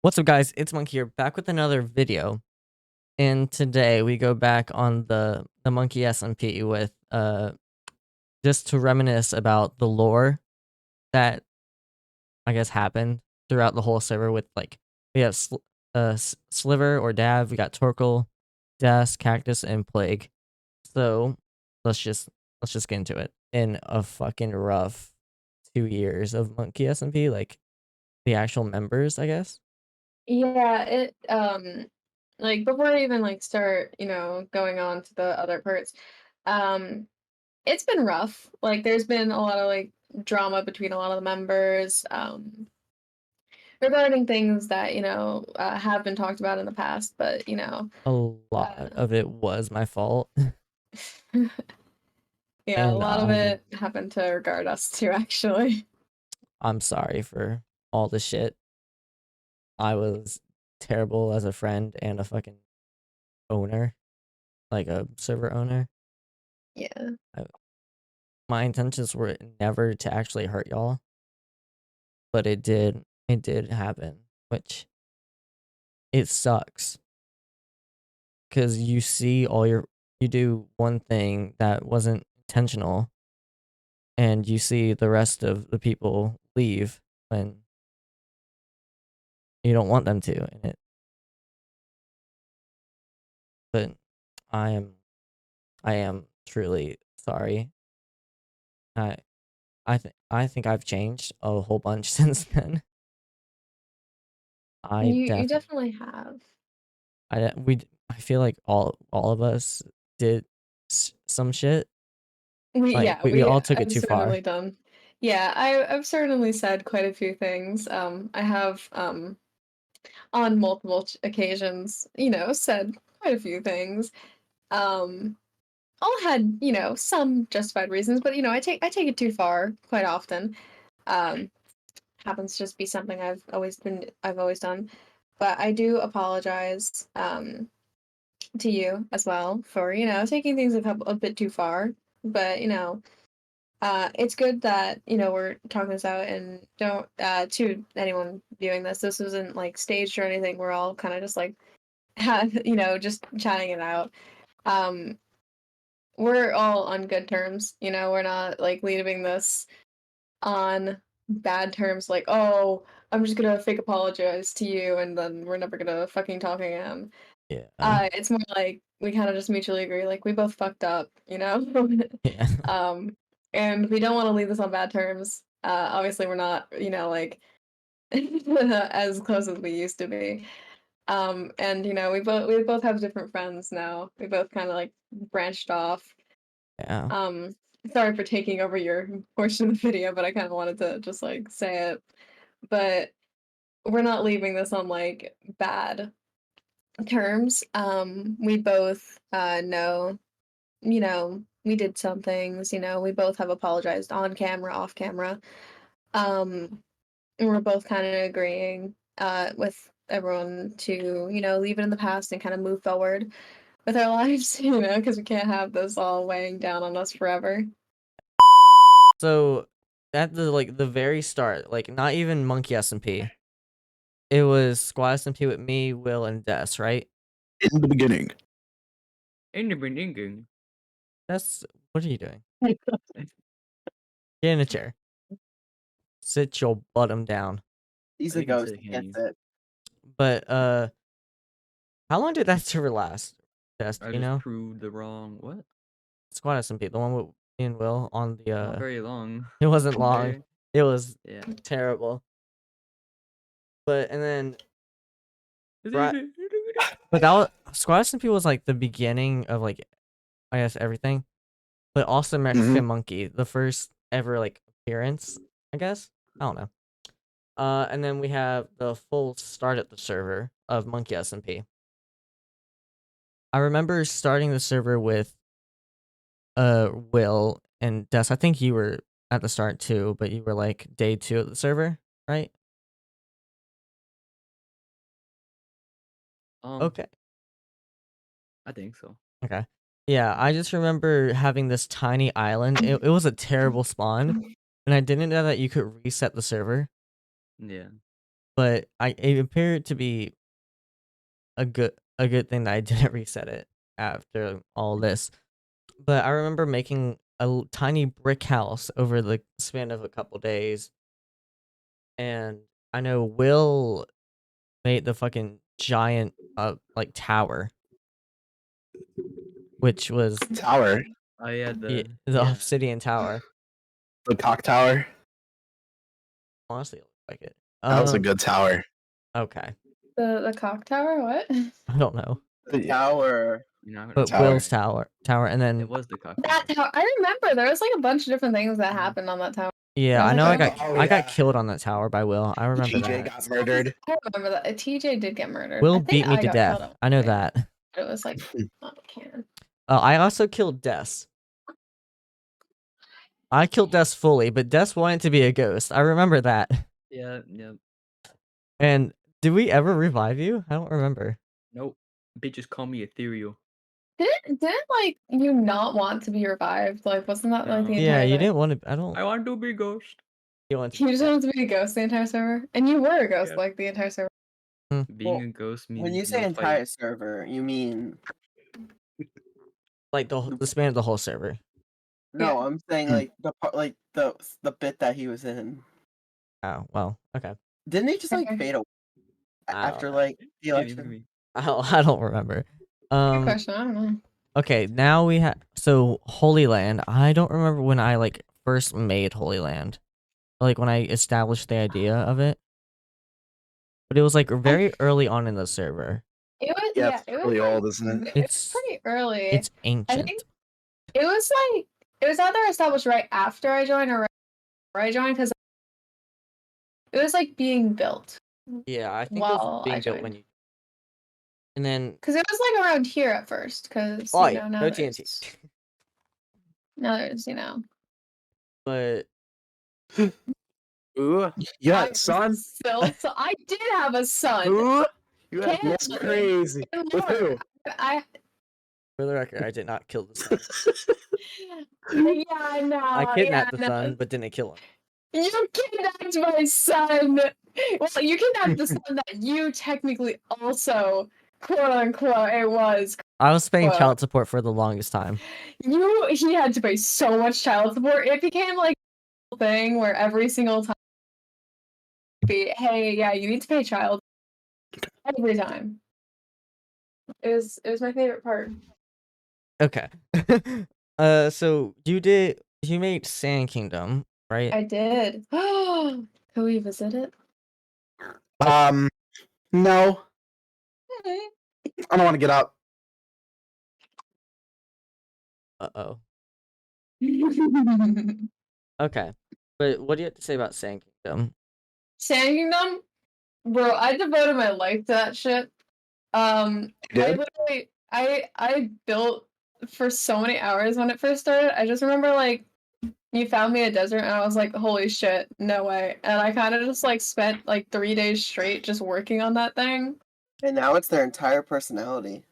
What's up, guys? It's Monkey here, back with another video. And today we go back on the Monkey SMP with just to reminisce about the lore that I guess happened throughout the whole server. With like we have Sliver or Dav, we got Torkel, Des, Cactus, and Plague. So let's just get into it. In a fucking rough 2 years of Monkey SMP, like the actual members, I guess. Yeah, like before I even like start, going on to the other parts, um, it's been rough. Like there's been a lot of like drama between a lot of the members, regarding things that, have been talked about in the past, but A lot uh, of it was my fault. yeah, a And lot of it happened to regard us too, actually. I'm sorry for all the shit. I was terrible as a friend and a fucking owner, like a server owner. Yeah. I, my intentions were never to actually hurt y'all, but it did. It did happen, which it sucks because you do one thing that wasn't intentional, and you see the rest of the people leave when you don't want them to, and it. But I am I am truly sorry. I I think I've changed a whole bunch since then. I You definitely definitely have. I feel like all of us did some shit. We Like yeah, we we all took it I've too far. certainly done. Yeah, I've certainly said quite a few things. I have on multiple occasions, said quite a few things. Um, all had, some justified reasons, but I take it too far quite often. Um, happens to just be something I've always done. But I do apologize to you as well for, taking things a bit too far. But, it's good that, we're talking this out and don't to anyone viewing this wasn't like staged or anything. We're all kind of just like just chatting it out. Um, we're all on good terms, we're not like leaving this on bad terms, like, oh, I'm just gonna fake apologize to you and then we're never gonna fucking talk again. Yeah. It's more like we kind of just mutually agree, like we both fucked up, Yeah. um, and we don't want to leave this on bad terms. Obviously we're not, like as close as we used to be. And we both have different friends now. We both kind of like branched off. Yeah. Um, sorry for taking over your portion of the video, but I kind of wanted to just like say it. But we're not leaving this on like bad terms. We both know, we did some things, we both have apologized on camera, off camera. Um, and we're both kind of agreeing with everyone to, leave it in the past and kind of move forward with our lives, because we can't have this all weighing down on us forever. So at the very start, like not even Monkey SMP. It was Squad SMP with me, Will, and Des, right? In the beginning. In the beginning. That's what are you doing? Get in a chair. Sit your bottom down. He's I a can ghost. sit He here. can't sit. But how long did that server last? Des, do I you just know? proved the wrong what? Squad SMP, the one with me and Will on the Not very long. it wasn't long. Okay. It was Yeah. terrible. But and then right, but that was Squad SMP was like the beginning of like I guess everything. But also Mexican Monkey, the first ever like appearance, I guess. I don't know. And then we have the full start at the server of Monkey SMP. I remember starting the server with Will and Des. I think you were at the start too, but you were like day 2 at the server, right? Okay. I think so. Okay. Yeah, I just remember having this tiny island. It was a terrible spawn, and I didn't know that you could reset the server. Yeah. but it appeared to be a good thing that I didn't reset it after all this. But I remember making a tiny brick house over the span of a couple days, and I know Will made the fucking giant like tower, which was Tower. Oh yeah, the yeah. obsidian tower. The cock tower. Honestly, it looked like it. That was a good tower. Okay, The cock tower? What? I don't know, The tower. You're not but gonna tower. Will's tower, and then It was the cock. That tower. I remember there was like a bunch of different things that Mhm. happened on that tower. yeah, I I know I like, got oh, I got yeah. killed on that tower by Will. I remember TJ that. got murdered. I remember that. TJ did get murdered. Will I think beat me I to got death. killed at I know one point. that. It was like not canon. I also killed Des. I killed Des fully, but Des wanted to be a ghost. I remember that. Yeah. And did we ever revive you? I don't remember. Nope. Bitches call me ethereal. Didn't like you not want to be revived? Like wasn't that like the No. entire Yeah, you thing? didn't want to. I don't. I want to be a ghost. You want You just wanted to be a ghost the entire server, and you were a ghost Yeah. like the entire server. Being Well, a ghost means When you say no entire fight. server, you mean like the span of the whole server. no? I'm saying like the part, like the bit that he was in. Oh well, okay. Didn't he just like Okay. fade away I after don't know. like the Can't even election? me. I don't remember. Good question. I don't know. Okay, now we have Holy Land. I don't remember when I like first made Holy Land, like when I established the idea of it. But it was like very early on in the server. It was Yeah, it's it was really like, old, isn't it? It was pretty early. It's I ancient. think it was like it was either established right after I joined or right before I joined because it was like being built. Yeah, I think it Well, was being I built when joined. you. And then Because it was like around here at first. Because oh, you know no TNT. now there's you know. But Ooh, yeah, I was son. Still, so I did have a son. Ooh, you Can't- that's crazy. Good With who? lord. for the record, I did not kill the son. Yeah, no. I kidnapped the no. son, but didn't kill him. You kidnapped my son. Well, you kidnapped the son that you technically also, quote unquote, it was. I was paying Well- child support for the longest time. He had to pay so much child support. It became like a thing where every single time, hey, yeah, you need to pay child every time. It was my favorite part. Okay. So you made Sand Kingdom, right? I did. Can we visit it? No, I don't want to get up. Uh-oh. Okay. But what do you have to say about Sand Kingdom? Sand Kingdom, bro. I devoted my life to that shit. You I did? literally, I built for so many hours when it first started. I just remember like you found me a desert and I was like, holy shit, no way. And I kind of just like spent like 3 days straight just working on that thing. And now it's their entire personality.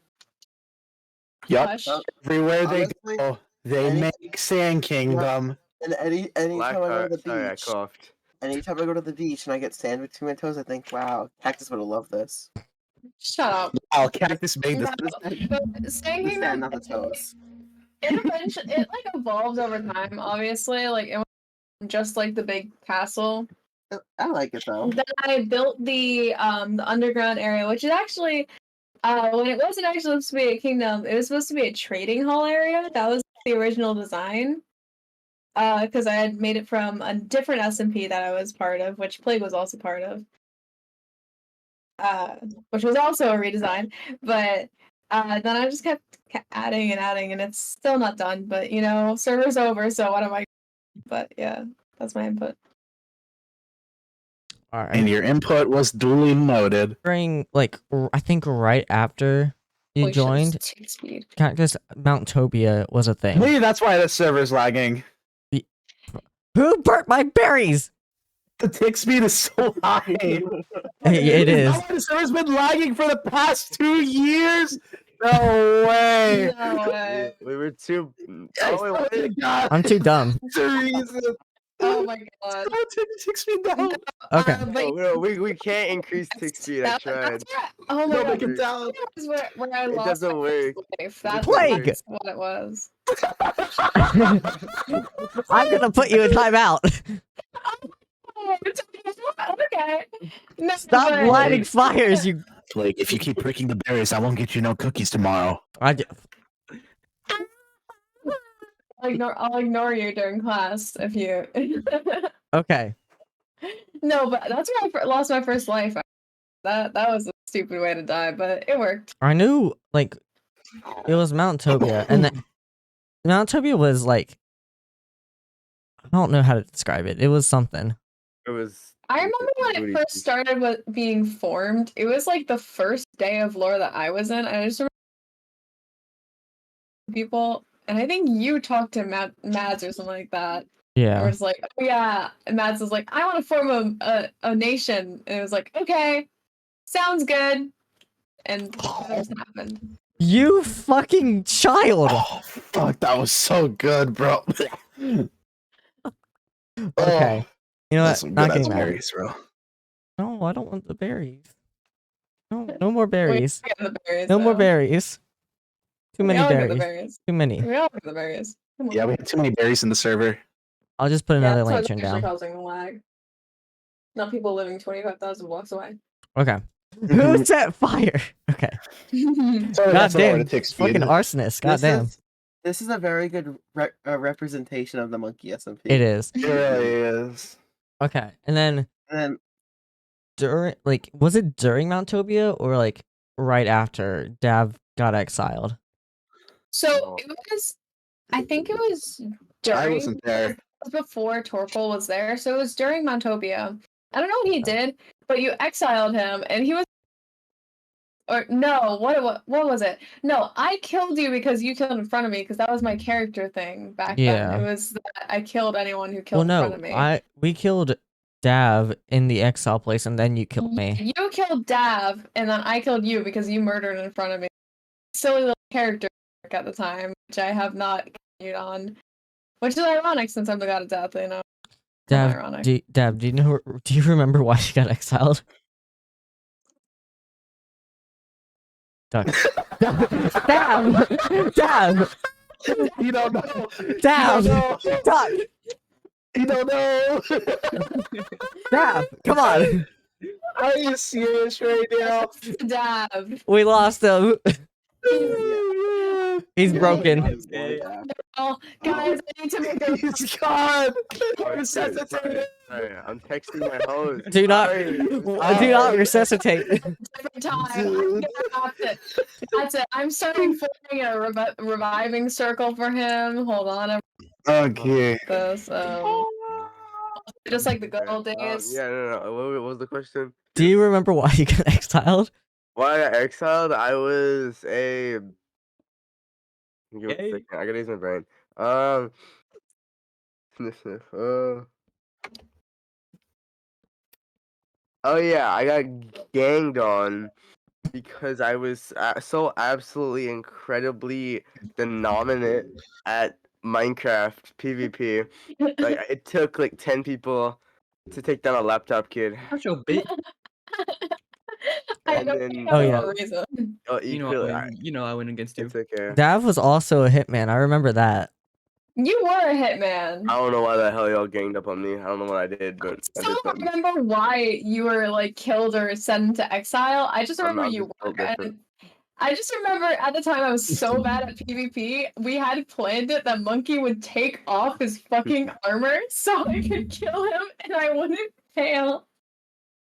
Yep. Hush. Everywhere they Honestly, go, they any- make Sand Kingdom. And anytime I go to the Sorry, I beach, coughed. anytime I go to the beach and I get sand between my toes, I think, wow, Cactus would have loved this. Shut up. Oh, Cactus made this. No, but Sand The Kingdom, sand, not the toes. it like evolved over time, obviously. Like it was just like the big castle. I like it though. Then I built the underground area, which is actually when it wasn't actually supposed to be a kingdom, it was supposed to be a trading hall area. That was the original design. Because I had made it from a different SMP that I was part of, which Plague was also part of. Which was also a redesign. But then I just kept adding and adding, and it's still not done. But you know, server's over, so what am I? But yeah, that's my input. All And right. your input was duly noted. During like I think right after you Holy shit, joined, it's 2 speed. Cactus Mount Tobia was a thing. Maybe that's why the server's lagging. Who burnt my berries? The tick speed is so high. It is. The server's been lagging for the past 2 years. No way. No way. We were too. I swear to God, I'm too dumb. that's the reason. Oh my god. Don't take 6 feet down. Okay. But No, we can't increase 6 feet. I tried. that's where, oh my No, god. make it down. That's where I It lost doesn't my first work. life. Plague! That's what it was. I'm gonna put you in timeout. Oh, okay. No, Stop but- lighting fires, you. Like, if you keep breaking the berries, I won't get you no cookies tomorrow. I'll ignore you during class if you. Okay. No, but that's where I lost my first life. That was a stupid way to die, but it worked. I knew, like, it was Mount Tobia, and then Mount Tobia was like, I don't know how to describe it. It was something. It was. I remember when it booty first juice. started with being formed. It was like the first day of lore that I was in. I just remember people, and I think you talked to Mads or something like that. Yeah. Where it's like, oh yeah, and Mads was like, I want to form a nation, and it was like, okay, sounds good, and that just happened. You fucking child. Oh, fuck, that was so good, bro. Okay. You know That's what? some Not good getting ass mad. berries, bro. No, I don't want the berries. No, no more Wait, berries. we got the berries, No more though. berries. Too many We all get the berries. berries. Too many. We all get the berries. Come on. Yeah, we had too many berries in the server. I'll just put Yeah, another that's what's lantern actually down. causing the lag. Not people living 25,000 blocks away. Okay. Who set fire? Okay. Sorry, God that's not what damn. it takes, Fucking dude. arsonist. God damn. This is a very good representation of the Monkey SMP. It is. It really is. Okay. And then And then during, like, was it during Mount Tobia or like right after Dav got exiled? So it was, I think it was during. I wasn't there. It was before Torkel was there, so it was during Montopia. I don't know what he did, but you exiled him, and he was. Or no, what was it? No, I killed you because you killed in front of me because that was my character thing back Yeah. then. It was that I killed anyone who Well, killed in front no, of me. we killed Dav in the exile place, and then you killed me. You killed Dav, and then I killed you because you murdered in front of me. Silly little character at the time, which I have not continued on. Which is ironic since I'm the god of death, you know. Dav, ironic. Dav, do you remember why you got exiled? Duck. Dav! You don't know. Dav! You don't know. Duck! You don't know. Dav! Come on! Are you serious right now? Dav. We lost him. He's Yeah. broken. Okay. Oh, guys, I need to make a He's gone. Sorry, Resuscitated. sorry, I'm texting my host. Do not, Sorry. do not resuscitate. different time. I'm gonna have to. That's it. I'm starting forming a reviving circle for him. Hold on, I'm Okay. this. Just like the good old days. Yeah, no. What was the question? Do you remember why you got exiled? Why I got exiled? I was a. Give me a Gay? second. I gotta use my brain. Sniff, sniff. Oh yeah, I got ganged on because I was so absolutely incredibly dominant at Minecraft PvP. Like it took like 10 people to take down a laptop kid. Such a bit. I And know then, Oh, yeah. for a reason. Oh, You know, equally, I went against you. it's okay. Dav was also a hitman. I remember that. You were a hitman. I don't know why the hell y'all ganged up on me. I don't know what I did, but I I did don't something. remember why you were like killed or sent into exile. I just remember I'm you just were. built different. And I just remember at the time I was so bad at PvP. We had planned it that Monkey would take off his fucking armor so I could kill him and I wouldn't fail.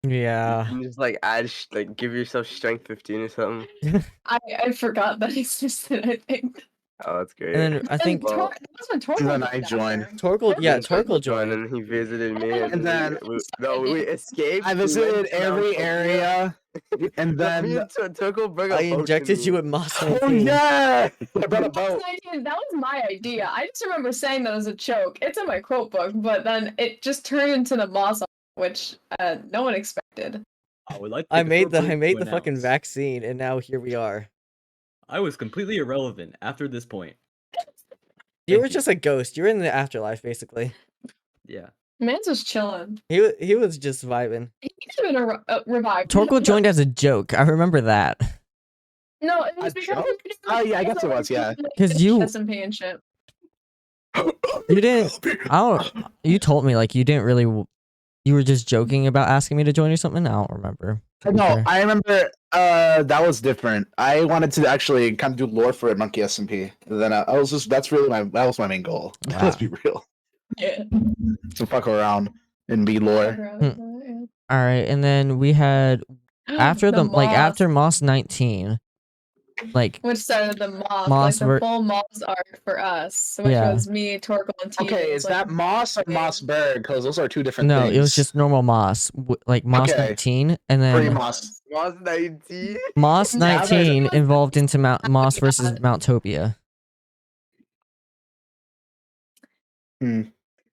Yeah. You just like add, like give yourself strength 15 or something. I forgot that existed. I think. Oh, that's great. And then I think Well, That's when Torkel And then got I down joined. there. Torkel, yeah, And then Torkel joined. and he visited me, And then- we escaped. I we went visited to every Mount Tokyo. area, and Then me then and Toko brought a I boat injected to you me. with Moss oh 19. yeah, I brought a That was boat. the idea- that was my idea. I just remember saying that as a joke. It's in my quote book, but then it just turned into the moss, which no one expected. I would like to I take a made short the break to fucking announce. vaccine, and now here we are. I was completely irrelevant after this point. You Thank were you. just a ghost. You're in the afterlife, basically. Yeah. Mans was chilling. He was just vibing. He could have been revived. Torkel joined as a joke. I remember that. No, it was A because joke? we were doing Oh, yeah, I guess it was, yeah. 'Cause you- SMP and shit. You didn't. I don't. You told me like you didn't really. You were just joking about asking me to join or something. I don't remember. to be No, fair. I remember that was different. I wanted to actually kind of do lore for Monkey SMP. And then I was just that was my main goal. Wow. Let's be real. Yeah. To fuck around and be lore. All right, and then we had after the like after Moss 19, like which started the Moss, Moss like the full Moss arc for us, which Yeah. was me, Torkel, and T. Okay, is that Moss or Mossberg? Because those are two different no, things. it was just normal Moss, like Moss Okay. 19, and Free then Moss. Was 19? Moss Yeah, 19 there's- evolved into Moss versus Mounttopia.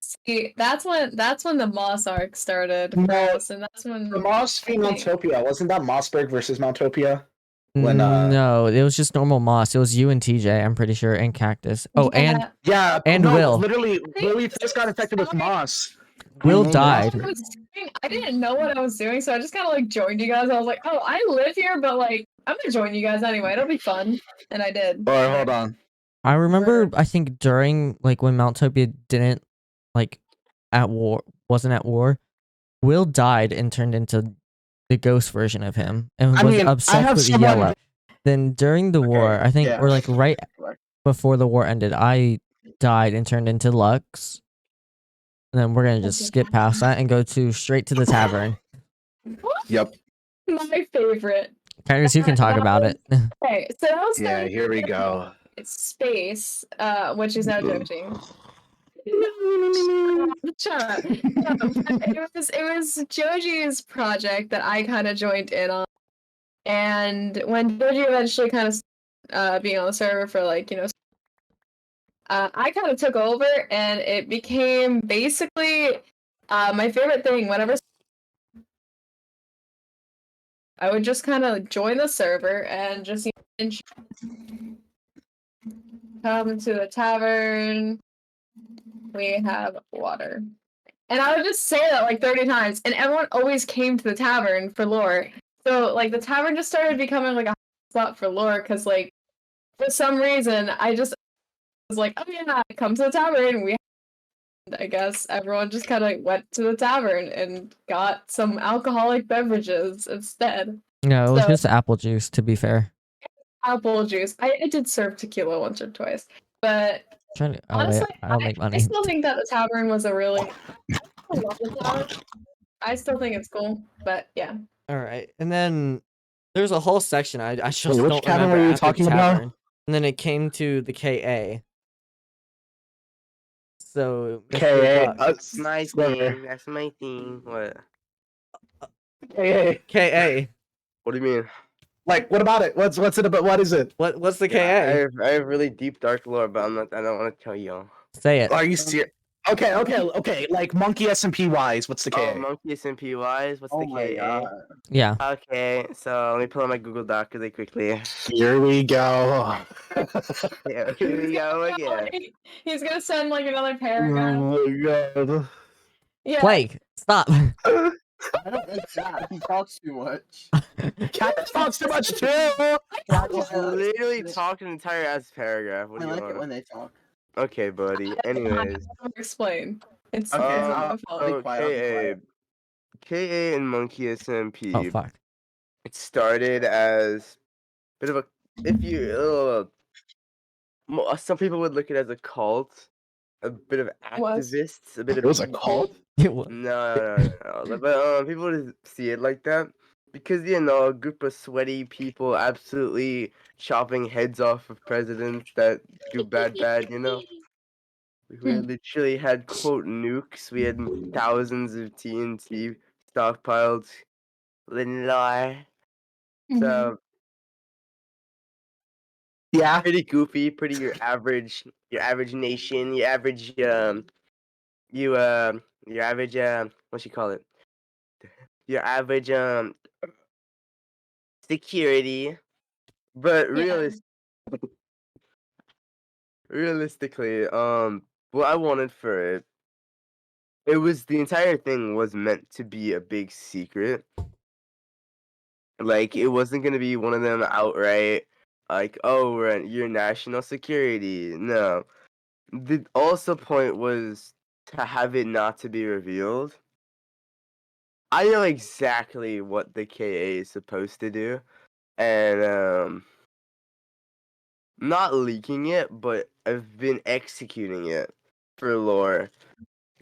See, that's when the Moss arc started for No, us, and that's when The Moss v Mounttopia, wasn't that Mossberg versus Mounttopia? When, No, it was just normal Moss. It was you and TJ, I'm pretty sure, and Cactus. Oh, and Yeah, And no, Will. Literally, Willie first got infected with Moss. Will Mhm. died. I didn't know what I was doing, so I just kind of like joined you guys. I was like, oh, I live here, but like I'm gonna join you guys anyway. It'll be fun, and I did. Or hold on. I remember, I think during like when Mounttopia didn't like wasn't at war, Will died and turned into the ghost version of him and I was mean, I obsessed have with someone- Yellow. Then during the war, I think, yeah. or like right before the war ended, I died and turned into Lux. And then we're gonna just skip past that and go straight to the tavern. Yep. My favorite. Cactus, you can talk That about was- it. Okay, so that was Yeah, here we go. Space, which is now Joji. Shut up. It was Joji's project that I kind of joined in on, and when Joji eventually kind of being on the server for like I kind of took over, and it became basically my favorite thing. Whenever I would just kind of join the server and just come to the tavern. We have water. And I would just say that like 30 times, and everyone always came to the tavern for lore. So like the tavern just started becoming like a spot for lore, because like for some reason I just was like, oh yeah, come to the tavern. I guess everyone just kind of went to the tavern and got some alcoholic beverages instead. No, it was So- just apple juice, to be fair. Apple juice. I did serve tequila once or twice, but honestly, I don't make I money. still think that the tavern was a really. I love the tavern. I still think it's cool, but yeah. All right, and then there's a whole section I just Wait, which don't tavern remember were you after the talking about? tavern. And then it came to the KA. So Mr. KA. Duck- That's my Whatever. thing. That's my thing. What? Hey, KA. What do you mean? like, what about it? What's it about? What is it? What's the KA? Yeah, I have really deep dark lore, but I don't want to tell y'all. Say it. Are you serious? Okay. Like Monkey SMP wise, what's the KA? Oh, Monkey SMP wise. What's Oh the my KA? god. Yeah. Okay, so let me pull out my Google Doc really quickly. Here we go. Yeah, here we go again. He's gonna send like another paragraph. Oh my god. Yeah. Plague. Stop. I don't like that. He talks too much. Cat talks too much too. I just literally talked an entire ass paragraph. What I do you like want? it when they talk. Okay, buddy. Anyways, Explain. It's Okay, not I'll- my fault. I'll- so quiet, I'll be KA, KA and Monkey SMP. Oh fuck. It started as a bit of a some people would look at it as a cult, a bit of Was. activists, a bit of It was a cult? It was. No. But people would see it like that because a group of sweaty people absolutely chopping heads off of presidents that do bad. We literally had quote nukes. We had thousands of TNT stockpiled. Lie. So Yeah. pretty goofy, pretty your average nation, your average your average what you call it? Your average security. But Yeah. realistically, what I wanted for it It was the entire thing was meant to be a big secret. Like it wasn't gonna be one of them outright like, oh, you're national security. No. The also point was to have it not to be revealed. I know exactly what the KA is supposed to do, and not leaking it, but I've been executing it for lore.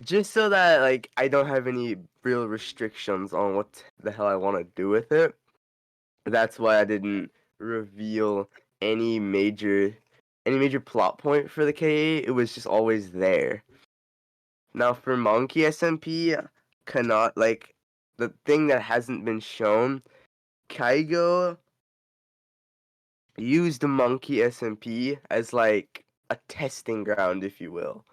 Just so that like I don't have any real restrictions on what the hell I want to do with it. That's why I didn't reveal any major plot point for the KA. It was just always there. Now for Monkey SMP, cannot like the thing that hasn't been shown. Kaigo used the Monkey SMP as like a testing ground, if you will.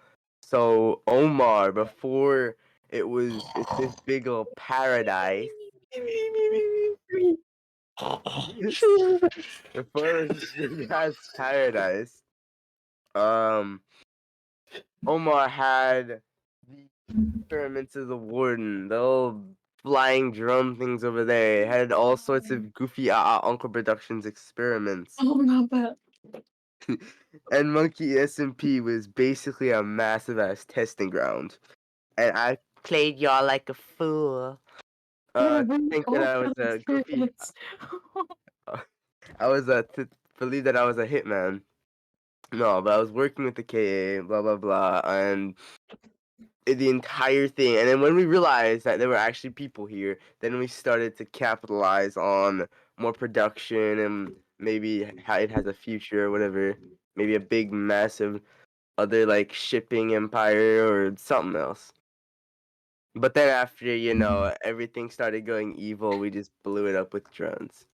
So Omar, before it's this big old paradise. Before it was this big ass paradise, Omar had the experiments of the warden, the little flying drum things over there. It had all sorts of goofy Uncle Productions experiments. Oh, not bad. And Monkey SMP was basically a massive ass testing ground. And I played y'all like a fool. Think that I was a goofy. I was to believe that I was a hitman. No, but I was working with the KA, blah blah blah, and the entire thing. And then when we realized that there were actually people here, then we started to capitalize on more production and maybe how it has a future or whatever. Maybe a big, massive other like shipping empire or something else. But then after, everything started going evil, we just blew it up with drones.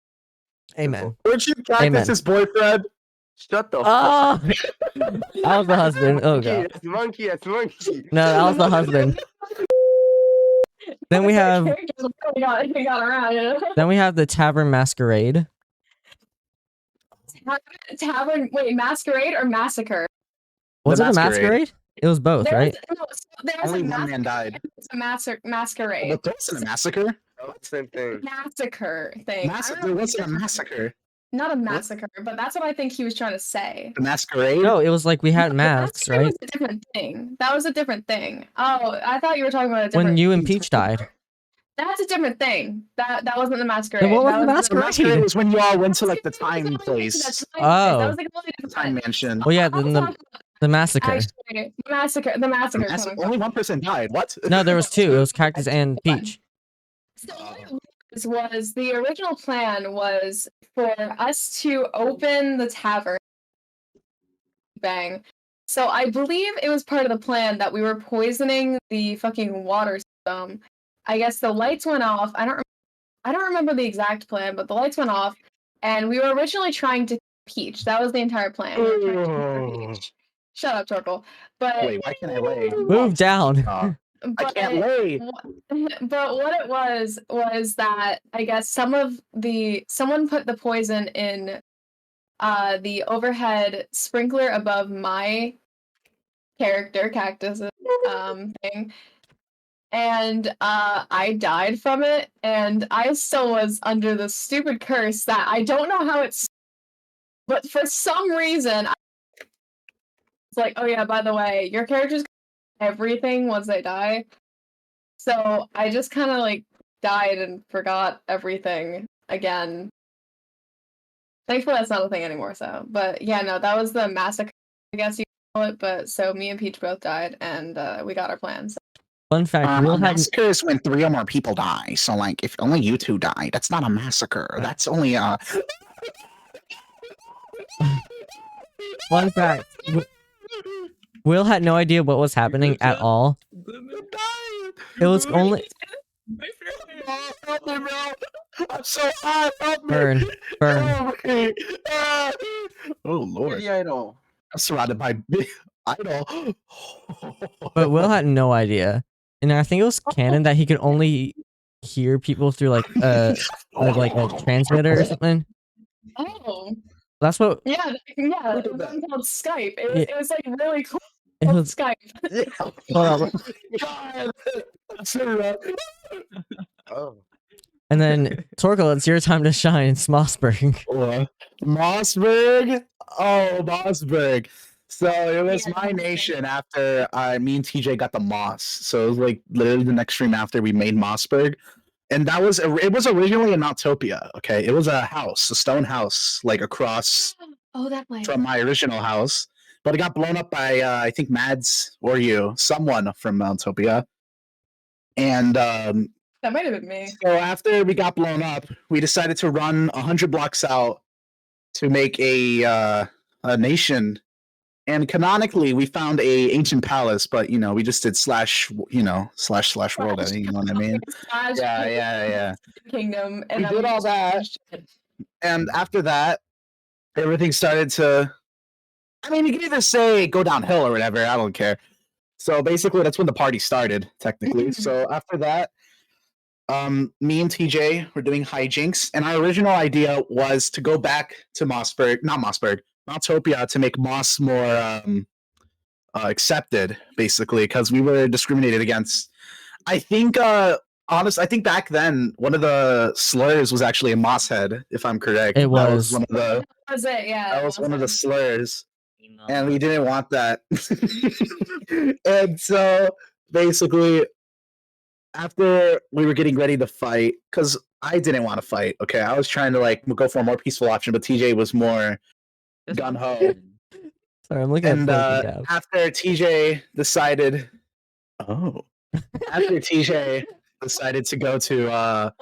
Amen. Weren't you Cactus's boyfriend? Shut the Oh, fuck. that was the husband. Oh Monkey, god. that's monkey, that's monkey. No, that was the husband. Then we have We got around, you know? then we have the Tavern Masquerade. Tavern, wait, masquerade or massacre? Was The it a Masquerade. masquerade? It was both, right? There's Only a one man died. masquerade. But there wasn't a massacre. Oh, same thing. Massacre thing. There wasn't a massacre. Not a massacre, but that's what I think he was trying to say. The masquerade. No, it was like we had masks, Massacre right? was a different thing. That was a different thing. Oh, I thought you were talking about a different. When you and Peach died. That's a different thing. That wasn't the masquerade. Then what was That the The masquerade? masquerade was when you all went to like the That was time like place, Oh. That was like a completely different time mansion. Well, yeah, I was then talking the massacre. actually, the massacre. Only one person died. What? No, there was two. It was Cactus and Peach. So what it was the original plan was for us to open the tavern. Bang. So I believe it was part of the plan that we were poisoning the fucking water system. I guess the lights went off. I don't remember the exact plan, but the lights went off, and we were originally trying to Peach. That was the entire plan. We were trying to kill Peach. Shut up, Torkel. But Wait, why can't I lay? Move down. I but can't lay. But what it was that I guess someone put the poison in the overhead sprinkler above my character Cactus thing, and I died from it, and I still was under the stupid curse that I don't know how it's, but for some reason it's like, oh yeah, by the way, your character's everything once they die. So I just kind of like died and forgot everything again. Thankfully, that's not a thing anymore. So, but yeah, no, that was the massacre, I guess you call it. But so me and Peach both died, and we got our plans. Fun fact, Will had Massacre is when 3 or more people die. So, like, if only you two die, that's not a massacre. That's only a. fun fact. Will had no idea what was happening at all. It was only Oh, help me, bro! I'm so hot. Help me! burn. Help me! Oh Lord! The idol. I'm surrounded by big idol. But Will had no idea. And I think it was canon that he could only hear people through like a transmitter or something. Oh, That's what yeah. Look at It was that. called Skype. It was like really cool. It On was, Skype. Yeah. hold on. God, that's so rough. Oh. And then Torkel, it's your time to shine. Mossberg. Mossberg. Oh, Mossberg. So it was Yeah, my Mossberg. nation after me and TJ got the Moss. So it was like literally the next stream after we made Mossberg. And that was it was originally in Montopia, okay? It was a house, a stone house, like across Oh, that place. from my original house. But it got blown up by I think Mads or you, someone from Montopia. And That might have been me. so after we got blown up, we decided to run 100 blocks out to make a nation. And canonically, we found a ancient palace, but you know, we just did slash world editing. You know what I mean? Slash Yeah. Kingdom. We then did all that, and after that, everything started to. I mean, you can either say go downhill or whatever. I don't care. So basically, that's when the party started, technically. So after that, me and TJ were doing hijinks, and our original idea was to go back to Montopia to make Moss more accepted, basically, because we were discriminated against. I think, I think back then one of the slurs was actually a moss head, if I'm correct. It That was. one of the. That was it, yeah. That was one of the awesome. slurs, and we didn't want that. And so basically, after we were getting ready to fight, because I didn't want to fight. Okay, I was trying to like go for a more peaceful option, but TJ was more gun ho. Sorry, I'm looking And at Blake and Dab. after TJ decided, after TJ decided to go to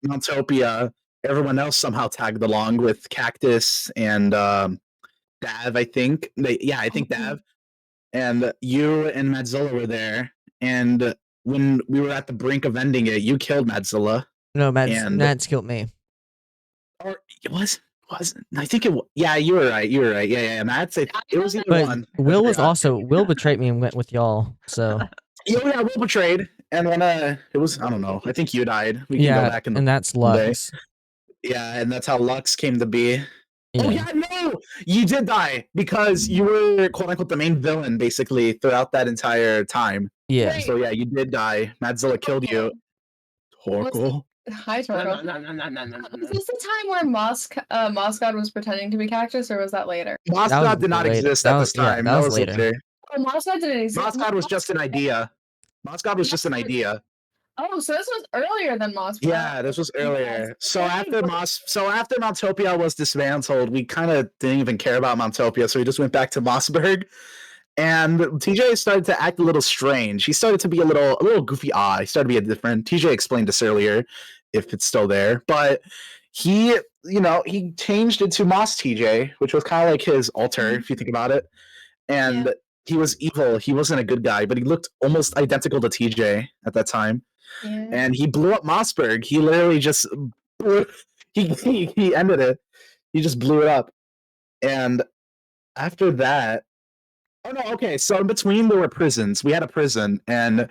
Montopia, everyone else somehow tagged along with Cactus and Dav. I think I think Dav and you and Madzilla were there. And when we were at the brink of ending it, you killed Madzilla. No, and- Mads killed me. Or it was I think it was. Yeah, you were right. Yeah. Mads. It was either But one. Will was also Will betrayed me and went with y'all. So Yeah, Will betrayed, and when it was I don't know. I think you died. We can go yeah, back in and that's Lux. Yeah, and that's how Lux came to be. Yeah. Oh yeah, no, you did die because you were quote unquote the main villain basically throughout that entire time. Yeah. Wait. So yeah, you did die. Madzilla killed you. Torkel. Hi, Torkel. Was this the time where Moscod was pretending to be Cactus, or was that later? Moscod did not later. exist That at was- this time. yeah, that was later. Oh, Moscod didn't exist. Moscod was just an idea. Moscod was just an idea. Oh, so this was earlier than Moscod. Yeah, this was earlier. So after Montopia was dismantled, we kind of didn't even care about Montopia, so we just went back to Mossberg. And TJ started to act a little strange. He started to be a little goofy. He started to be a different. TJ explained this earlier, if it's still there. But he changed it to Moss TJ, which was kind of like his alter, if you think about it. And he was evil. He wasn't a good guy, but he looked almost identical to TJ at that time. Yeah. And he blew up Mossberg. He literally just he ended it. He just blew it up. And after that, so in between there were prisons. We had a prison, and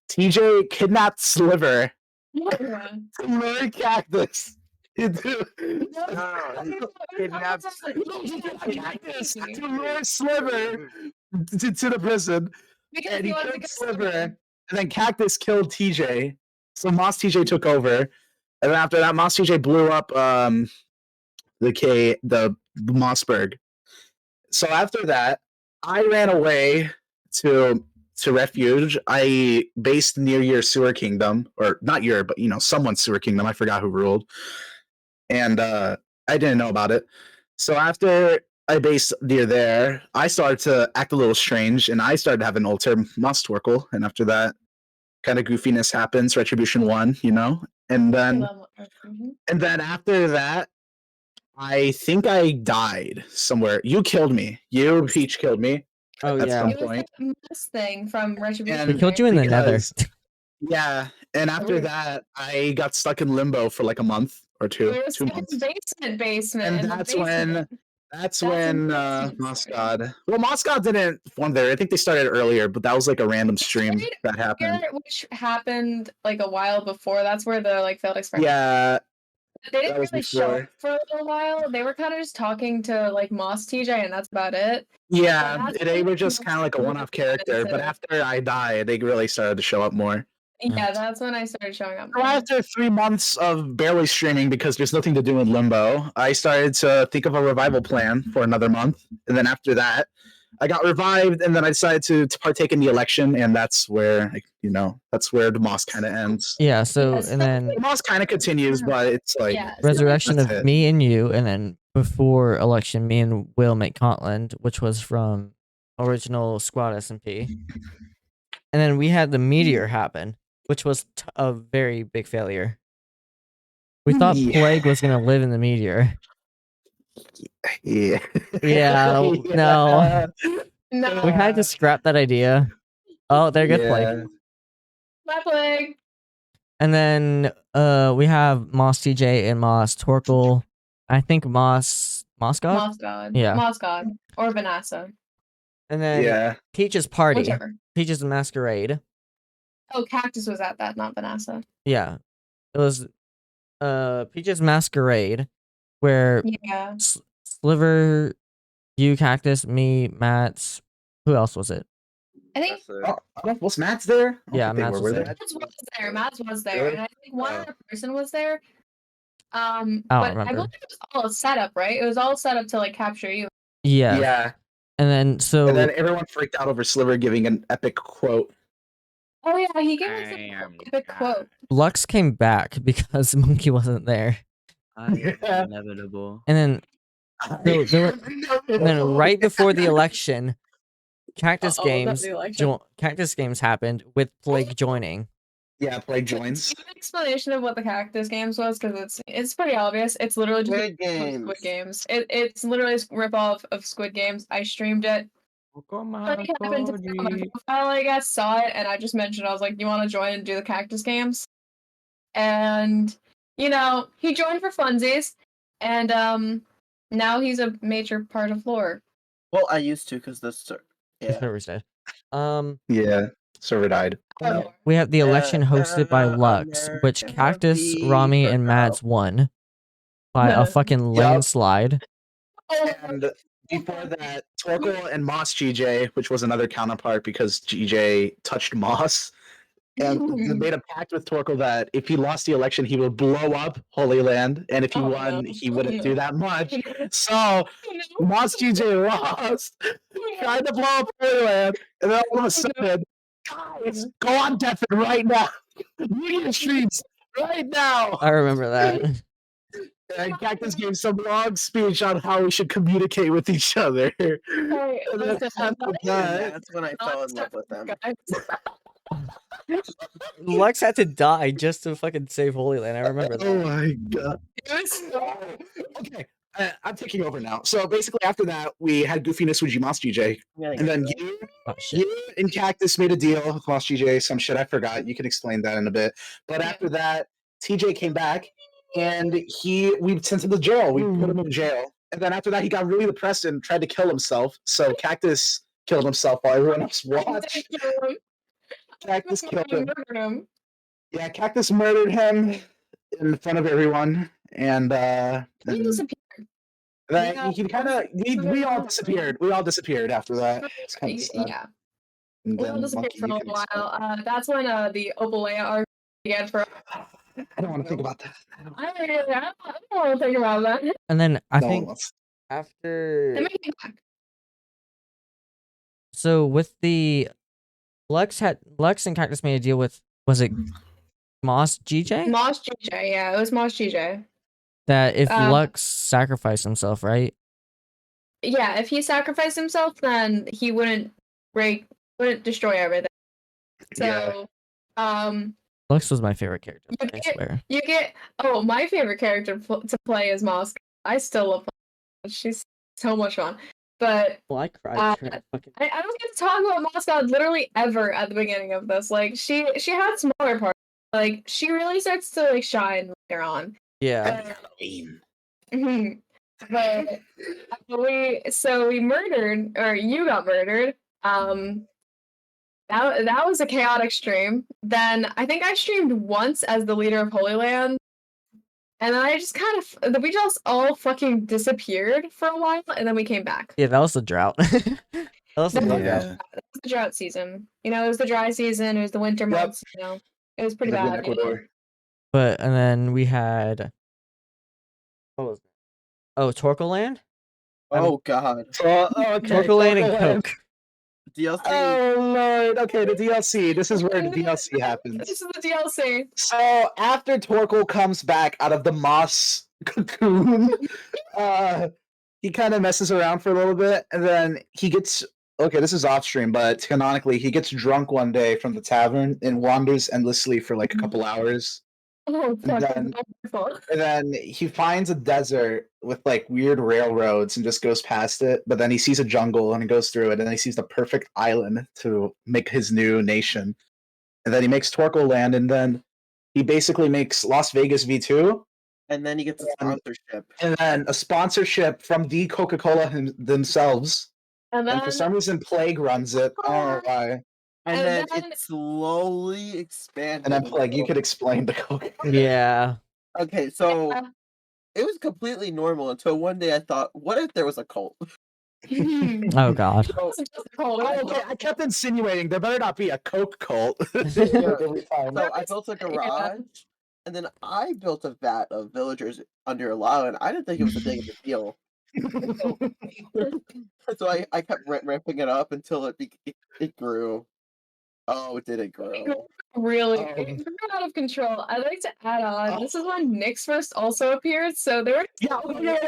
TJ kidnapped Sliver Yeah. to lure Cactus Kidnapped. Cactus to lure Sliver to the prison. Because And he he wanted to killed go Sliver, and then Cactus killed TJ. So Moss TJ took over, and then after that, Moss TJ blew up the Mossberg. So after that, I ran away to refuge. I based near your sewer kingdom, or not your, but someone's sewer kingdom. I forgot who ruled, and I didn't know about it. So after I based near there, I started to act a little strange, and I started having alter Moss Torkel, and after that, kind of goofiness happens. Retribution 1, and then after that, I think I died somewhere. You killed me. You Peach killed me. Oh at yeah. some It was point. the Moss thing from Retribution. And We killed you in the Nether. because- Yeah, and after that, I got stuck in limbo for like a month or two. It was 2 in months. the basement. And in the that's when basement. That's That's when interesting. Moscod. Well, Moscod didn't form there. I think they started earlier, but that was like a random stream Right that happened. Which happened like a while before. That's where the failed experiment. Yeah, They That didn't was really show before. up for a little while. They were kind of just talking to like Moss TJ, and that's about it. Yeah, that's they when were just kind of like a really one-off started character, but to- after I died, they really started to show up more. Yeah, that's when I started showing up. So more. after 3 months of barely streaming because there's nothing to do in Limbo, I started to think of a revival plan for another month. And then after that, I got revived, and then I decided to partake in the election, and that's where, that's where the Moss kind of ends. Yeah, so Yes, and then The Moss kind of continues, but it's like, Yeah, resurrection that's of it. me and you, and then before election, me and Will make Cotland, which was from original Squad SMP. And then we had the meteor happen, which was a very big failure. We thought Yeah. Plague was gonna live in the meteor. Yeah. Yeah, no. no, We had to scrap that idea. Oh, they're good Plague. my Plague. And then we have Moss TJ and Moss Torkel. I think Moss God? Moss God. Yeah. Moss God. Or Vanessa. And then Yeah. Peach's Party. Whichever. Peach's Masquerade. Oh, Cactus was at that, not Vanessa. Yeah. It was Peach's Masquerade, where Yeah. Sliver, you, Cactus, me, Matt, who else was it? I think Was Matt's there? I don't Yeah, think they Matt's were was they? there. Mads was there. Mads was there. Really? And I think one Oh. other person was there. I don't But I remember. believe it was all a setup, right? It was all set up to like capture you. Yeah. Yeah. And then so And then everyone freaked out over Sliver giving an epic quote. Oh yeah, he gave us a epic quote. Lux came back because Monkey wasn't there. Yeah. Inevitable. And then and then right before the election, Cactus Cactus Games happened with Plague joining. Yeah, Plague joins. Give an explanation of what the Cactus Games was, because it's pretty obvious. It's literally just Squid a Games. Squid Games. It's literally a ripoff of Squid Games. I streamed it. Somebody happened to click on my profile, I guess, saw it, and I just mentioned, I was like, you want to join and do the Cactus Games? And, he joined for funsies, and now he's a major part of lore. Well, I used to because His yeah. server's dead. Yeah. Server died. We have the election hosted by Lux, which Cactus, Rami, and Mads won by a fucking landslide. And before that, Torkel and Moss GJ, which was another counterpart because GJ touched Moss, and they made a pact with Torkel that if he lost the election, he would blow up Holy Land, and if he won, he wouldn't do that much. So Moss GJ lost, tried to blow up Holy Land, and then all of a sudden, guys, go on Deafen right now. Media streams right now. I remember that. And Cactus gave some long speech on how we should communicate with each other. Hey, And then listen, after that, That's when I fell in love with them. Lux had to die just to fucking save Holy Land. I remember that. oh my god. Okay, I'm taking over now. So basically, after that, we had goofiness with Moss GJ, and then Oh, shit. you and Cactus made a deal with Moss GJ. Some shit I forgot. You can explain that in a bit. But after that, TJ came back, and we sent him to jail. We put him in jail, and then after that, he got really depressed and tried to kill himself. So Cactus killed himself while everyone else watched. Cactus killed him. Yeah, Cactus murdered him in front of everyone, and He disappeared. then he kind of we all disappeared. We all disappeared after that. It's kind of sad. Yeah. And We all then disappeared Monkey, for a you little can explain. while. That's when the Opalea arc began for. I don't want to think about that. I don't want to think about that. And then I No one think wants- after They make me back. so with the Lux and Cactus made a deal with, was it Moss GJ? Moss GJ, yeah, it was Moss GJ. That if Um, Lux sacrificed himself, right? Yeah, if he sacrificed himself, then he wouldn't destroy everything. So, Lux was my favorite character. You I get- swear. you get. Oh, my favorite character to play is Moss. I still love her. She's so much fun. But Well, I cried. Uh, trying to fucking- I don't get to talk about Moss God literally ever at the beginning of this. Like she had smaller parts. Like she really starts to like shine later on. Yeah. Mhm. But we murdered, or you got murdered. That was a chaotic stream. Then I think I streamed once as the leader of Holy Land. And then I just kind of we just all fucking disappeared for a while, and then we came back. Yeah, that was the drought. That was the That blood was, drought. Yeah. that was the drought season. You know, it was the dry season. It was the winter months. You know, it was pretty Lived in bad. You know? Ecuador. But and then we had what was it? Oh, Torkoland? Oh god. So, okay, Torkoland and Torkoland. Coke. DLC. Oh lord. Okay, the DLC. This is where the DLC This happens. is the DLC. So after Torkoal comes back out of the moss cocoon, he kind of messes around for a little bit, and then he gets okay. This is off stream, but canonically, he gets drunk one day from the tavern and wanders endlessly for like a couple hours. Oh, fuck. then- That's wonderful. And then he finds a desert with like weird railroads and just goes past it. But then he sees a jungle and he goes through it, and then he sees the perfect island to make his new nation. And then he makes Torkoal Land, and then he basically makes Las Vegas V2, And then he gets a sponsorship. and then a sponsorship from the Coca-Cola themselves. And And then for some reason, Plague runs it. I don't know why. And, And then, then- it slowly expanded. And then Plague, you until- could explain the Coca. Yeah. Okay, so Yeah. it was completely normal until one day I thought, what if there was a cult? Oh god. So, It's just cold. Oh, okay, I kept insinuating there better not be a Coke cult. Every time. so I built a garage, and then I built a vat of villagers under a lava, and I didn't think it was a big of a deal. So I kept ramping it up until it grew. Oh, did it grow? Really, Um, it grew out of control. I'd like to add on. This is when Nyx first also appeared, so there were. Yeah,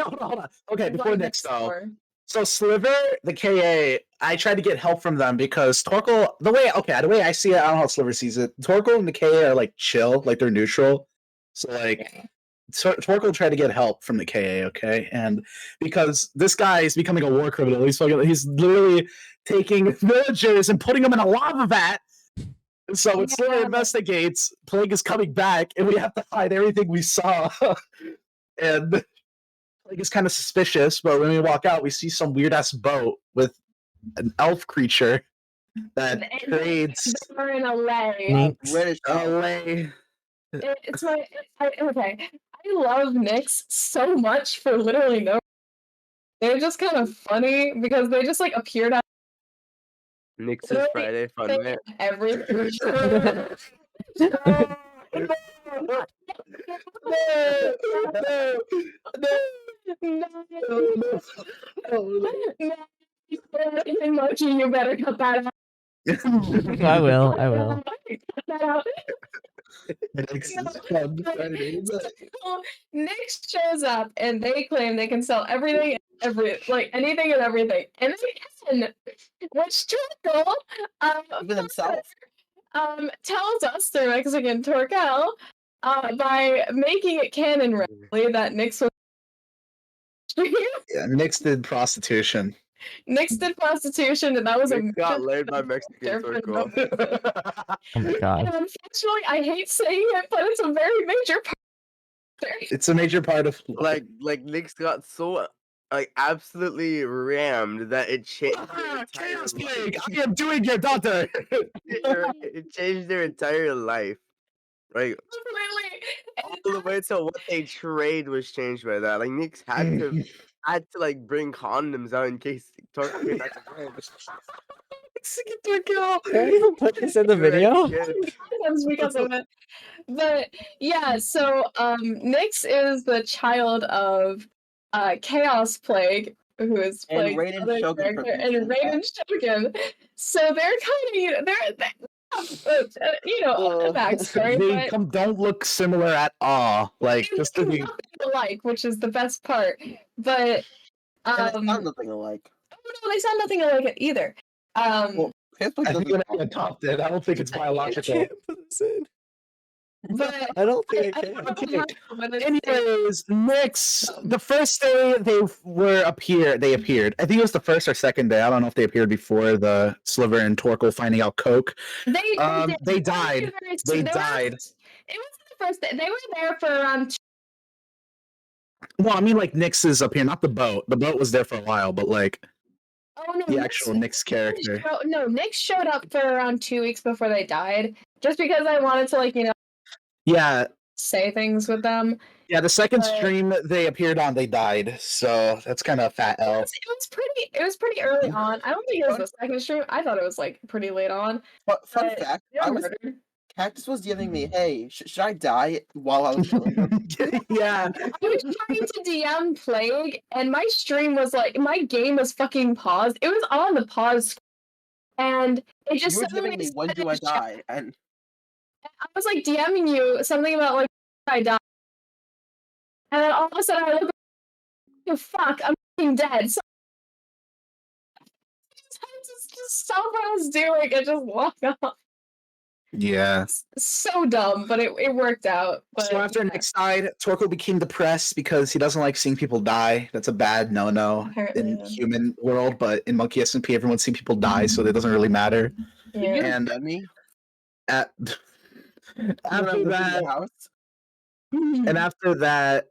hold on. Okay, before like next though. before. So Sliver, the KA, I tried to get help from them because Torkoal, the way I see it, I don't know how Sliver sees it. Torkoal and the KA are like chill, like they're neutral. So like Torkoal tried to get help from the KA, okay? And because this guy is becoming a war criminal, he's literally taking villagers and putting them in a lava vat. So when Sliver Yeah. investigates, Plague is coming back, and we have to hide everything we saw. And Plague is kind of suspicious, but when we walk out, we see some weird ass boat with an elf creature that And trades We're in LA. Nyx. British LA. It's my okay. I love Nyx so much for literally no. They're just kind of funny because they just like appeared out Nix's Literally Friday Fun of Day. every. Mochi, you better cut that out. I will. I will. Cut that out. Nyx shows up and they claim they can sell everything, anything and everything, and they can. Which Torkoal, Even himself. tells us through Mexican Torkel, by making it canon really that Nyx was. Yeah, Nyx did prostitution. Nyx did prostitution, and that was a Nick got major laid by factor Mexican for Torkoal. the- Oh my And god. unfortunately, I hate saying it, but it's a very major part. It's a major part of Like Nick's got so absolutely rammed that it changed. Chaos Plague! I am doing your daughter! It changed their entire life. Like Completely. all the way to what they trade was changed by that. Like Nick's had to like bring condoms out in case Torkoal came back again. Can I even put this in the video? That's because of it. But yeah, so Nyx is the child of Chaos Plague, who is And Plague's Raiden other Shogun character, produced and it. Raiden Shogun. So they're kind of they're a backstory, They but don't look similar at all. Like, they just to look be. nothing alike, which is the best part. But And they oh sound nothing alike. no, they sound nothing alike either. Well, his I doesn't think when I sound- adopted, I don't think it's biological. put this in. But I don't I think I don't can. know how, but it's- Anyways, Nyx, the first day they appeared. I think it was the first or second day. I don't know if they appeared before the Sliver and Torkoal finding out Coke. They They died. They died. It was the first day. They were there for around. Well, I mean, like Nyx is up here, not the boat. The boat was there for a while, but like Oh no, the actual Nyx character. No, Nyx showed up for around 2 weeks before they died, just because I wanted to Yeah, say things with them. Yeah, the second But- stream they appeared on, they died. So that's kind of a fat L. It was pretty early on. I don't think it was the second stream. I thought it was like pretty late on. But fun But fact, they were murdered. Cactus was giving me, hey, should I die while I was killing them? Yeah. I was trying to DM Plague, and my stream was like, my game was fucking paused. It was on the pause screen, and it just You were suddenly giving me, when said do in I the chat- die? And I was like DMing you something about like I died, and then all of a sudden I look, oh, fuck, I'm fucking dead. So just stop what I was doing and just walk off. Yeah. So dumb, but it worked out. But So after yeah, Nick's died, Torko became depressed because he doesn't like seeing people die. That's a bad no-no Apparently, in yeah. human world, but in Monkey SMP, everyone's seen people die, so it doesn't really matter. can you Yeah. And- DM me At, when I after live in that, your house? and after that,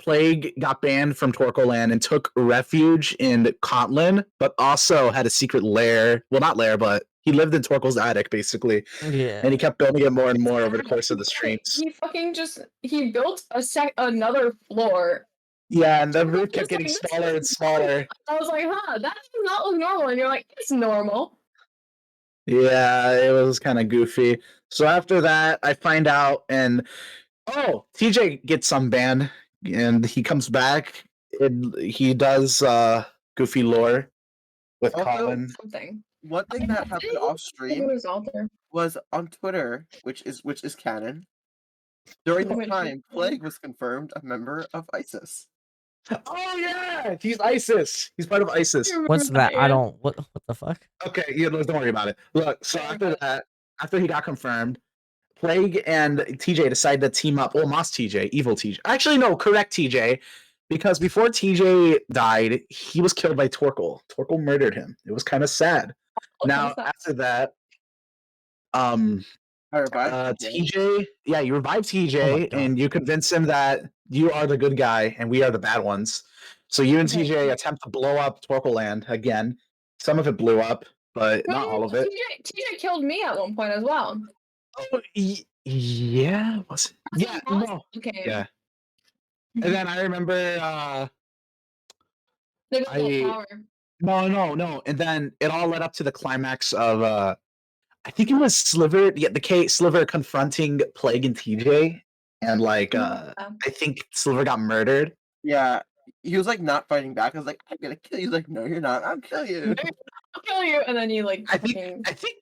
Plague got banned from Torkoland and took refuge in Kotlin, but also had a secret lair. Well, not lair, but he lived in Torko's attic, basically. Yeah. And he kept building it more and more over the course of the streams. He fucking he built another floor. Yeah, and the roof Just kept getting like this. smaller and smaller. I was like, huh, that does not look normal. And you're like, it's normal. Yeah, it was kind of goofy. So after that, I find out, and oh, TJ gets unbanned, and he comes back, and he does goofy lore with Also, Colin. Something. One thing that happened off It stream was alter. was on Twitter, which is canon. During the Which is time, canon. Plague was confirmed a member of ISIS. Oh yeah, he's ISIS. He's part of ISIS. What's that? I Yeah. don't. What the fuck? Okay, yeah, don't worry about it. Look, so after that, after he got confirmed, Plague and TJ decided to team up. Well, Moss TJ, evil TJ. Actually, no, correct TJ. Because before TJ died, he was killed by Torkoal. Torkoal murdered him. It was kind of sad. Now, after that, I revived TJ. TJ, yeah, you revived Oh my TJ God. and you convince him that you are the good guy and we are the bad ones. So you and Okay. TJ attempt to blow up Torkoland again. Some of it blew up, but not all of it. TJ killed me at one point as well. Oh, yeah, was it? Yeah, no, Okay. yeah. And then I remember, They got that I- power. no. And then it all led up to the climax of, I think it was Sliver, yeah, Sliver confronting Plague and TJ. And like, I think Sliver got murdered. Yeah, he was like not fighting back. I was like, I'm gonna kill you. He's like, no, you're not. I'll kill you. I'll kill you, and then you like. I think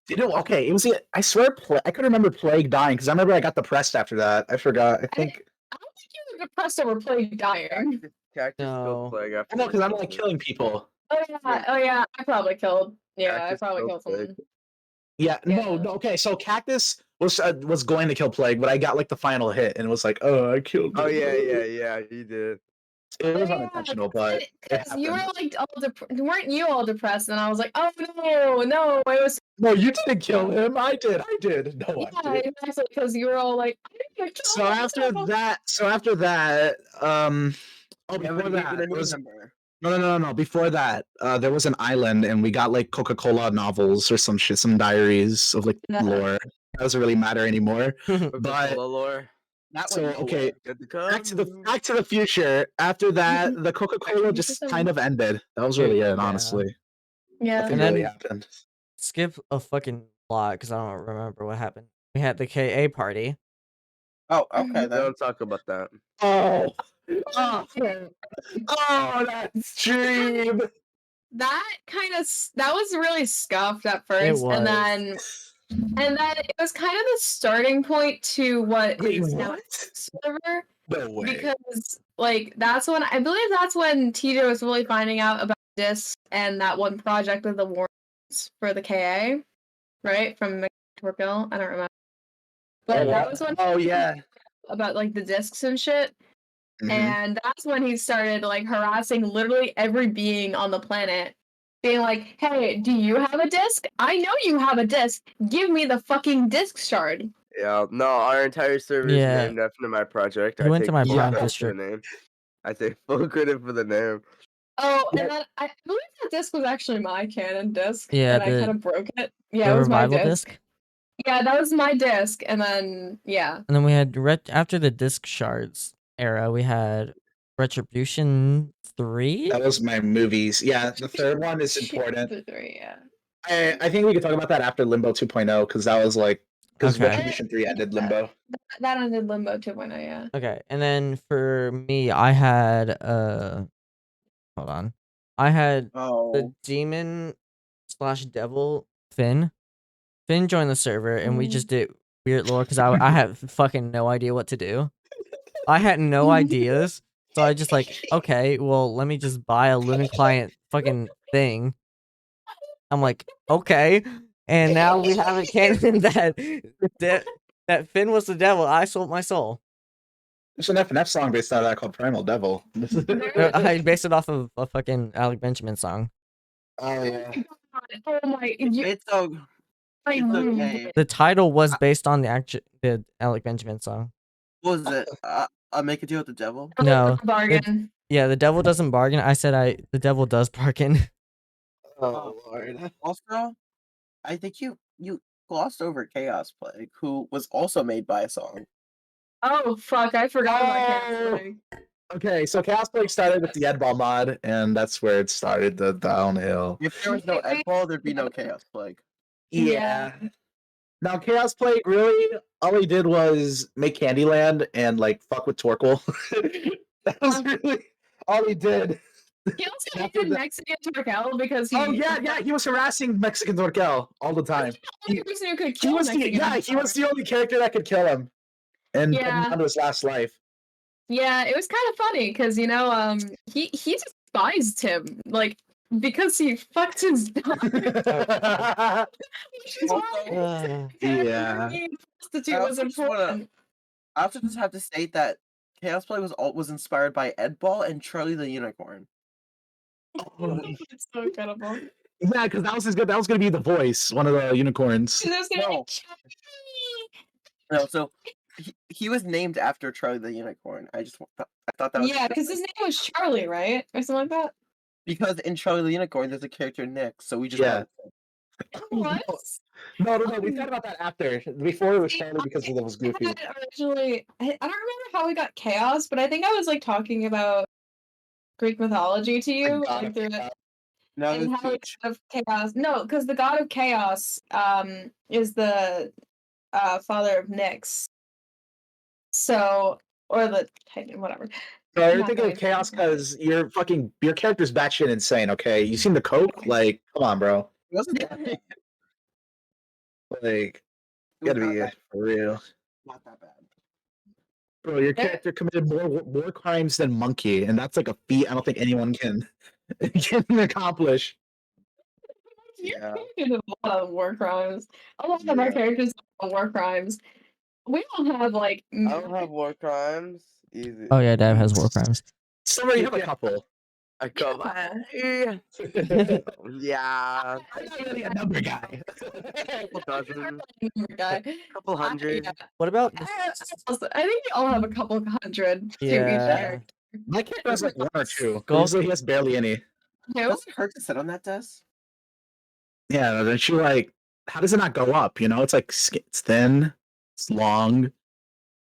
did it okay. It was I swear I could remember Plague dying because I remember I got depressed after that. I forgot. I think I don't think you were depressed over Plague dying. Cactus No. killed Plague after. no, because I'm like killing people. Oh yeah, I probably killed. Yeah, Cactus I probably killed killed Plague. someone. Yeah, no, okay. So Cactus was going to kill Plague, but I got like the final hit and it was like, oh, I killed. Oh him. yeah, he did. It was Yeah, unintentional, but it because you were happened. like all weren't you all depressed? And I was like, oh no, it was No, you didn't kill him. I did. No, I yeah, did. exactly because you were all like. I didn't kill So after myself. that, oh, We before haven't that, beaten it any was member. no. Before that, there was an island, and we got like Coca-Cola novels or some shit, some diaries of like Yeah. lore. That doesn't really matter anymore. But Coca-Cola lore. That so one, okay, Good to Back to come. the Future. After that, the Coca-Cola Back to the just Future. kind of ended. That was really it, Yeah. honestly. Yeah. Nothing And really then- happened. Skip a fucking lot because I don't remember what happened. We had the KA party. Oh, okay then. Don't talk about that. Oh, that stream. That was really scuffed at first, was. and then it was kind of the starting point to what Wait, is now what? server. No way. Because like that's when I believe that's when TJ was really finding out about this and that one project with the warrants for the KA, right? From McTorkill. I don't remember. But that was when Oh yeah. about like the discs and shit. Mhm. And that's when he started like harassing literally every being on the planet, being like, "Hey, do you have a disc? I know you have a disc. Give me the fucking disc shard." Yeah, no, our entire server Yeah. is named after my project. He went to take my full prime credit for district. the name. I take full credit for the name. Oh, Yeah. and then I believe that disc was actually my canon disc. Yeah, and I the- kind of broke it. Yeah, the it was my revival disc. disc. Yeah, that was my disc, and then yeah. And then we had after the disc shards, era. We had Retribution 3. That was my movies. Yeah, the third one is important. The three, yeah. I think we could talk about that after Limbo 2.0 because that was like because Okay. Retribution 3 ended Limbo. That ended Limbo 2.0, yeah. Okay, and then for me, I had hold on, I had the Oh, demon / devil Finn. Finn joined the server, and we just did weird lore because I had fucking no idea what to do. I had no ideas, so I just like, okay, well, let me just buy a Luna client fucking thing. I'm like, okay, and now we have a canon that Finn was the devil. I sold my soul. There's an FNF song based out of that called Primal Devil. I based it off of a fucking Alec Benjamin song. Oh yeah. Oh my! it's okay. The title was based on the Alec Benjamin song. What was it? I'll make a deal with the devil. No, bargain. Yeah, the devil doesn't bargain. I said the devil does bargain. Oh Lord. Also, I think you glossed over Chaos Plague, who was also made by a song. Oh fuck! I forgot about Oh. Chaos. Okay, so Chaos Plague started with the Edball mod, and that's where it started the downhill. If there was no Eggball, there'd be no Chaos Plague. Yeah. Now Chaos Plague really all he did was make Candyland and like fuck with Torkoal. That was really all he did. He also After hated that- Mexican Torkel because he. Oh yeah, he was harassing Mexican Torkel all the time. The only person who could He kill was Mexican. he was the only character that could kill him, and put him Yeah. down to his last life. Yeah, it was kind of funny because he despised him like because he fucked his daughter. Which is why Yeah. being a prostitute I was also just wanna- important. I also just have to state that Chaos Plague was inspired by Edball and Charlie the Unicorn. It's so incredible. Yeah, because that was gonna be the voice, one of the unicorns. There's gonna No. be No, so he was named after Charlie the Unicorn. I thought that was yeah, because his name was Charlie, right, or something like that. because in Charlie the Unicorn there's a character Nick, so we just Yeah. What? No, we thought about that after. Before it was See, Charlie because it was goofy. I had originally, I don't remember how we got chaos, but I think I was like talking about Greek mythology to you, God like of through Chaos. No, and it's how the Peach. god of chaos. No, because the god of chaos is the father of Nyx. So or the Titan, whatever. So you're Not thinking going of to- chaos because your character's batshit insane. Okay, you seen the coke? Like, come on, bro. It wasn't that bad. Like, It was gotta be for real, not that bad. bro. Your character committed more crimes than Monkey, and that's like a feat I don't think anyone can accomplish. Your Yeah. character did a lot of war crimes. A lot of our Yeah. characters do war crimes. We don't have like I don't have war crimes. Easy. Oh yeah, Dab has war crimes. Somewhere you have a couple. I go. Yeah. I'm not really a number guy. Couple dozen. guy. Couple hundred. Yeah. What about I think we all have a couple hundred to each Yeah. character. My character has like one or two. Skull- Usually he has barely any. Who? Does it hurt to sit on that desk? Yeah, then she like, how does it not go up? You know, it's like it's thin, it's long,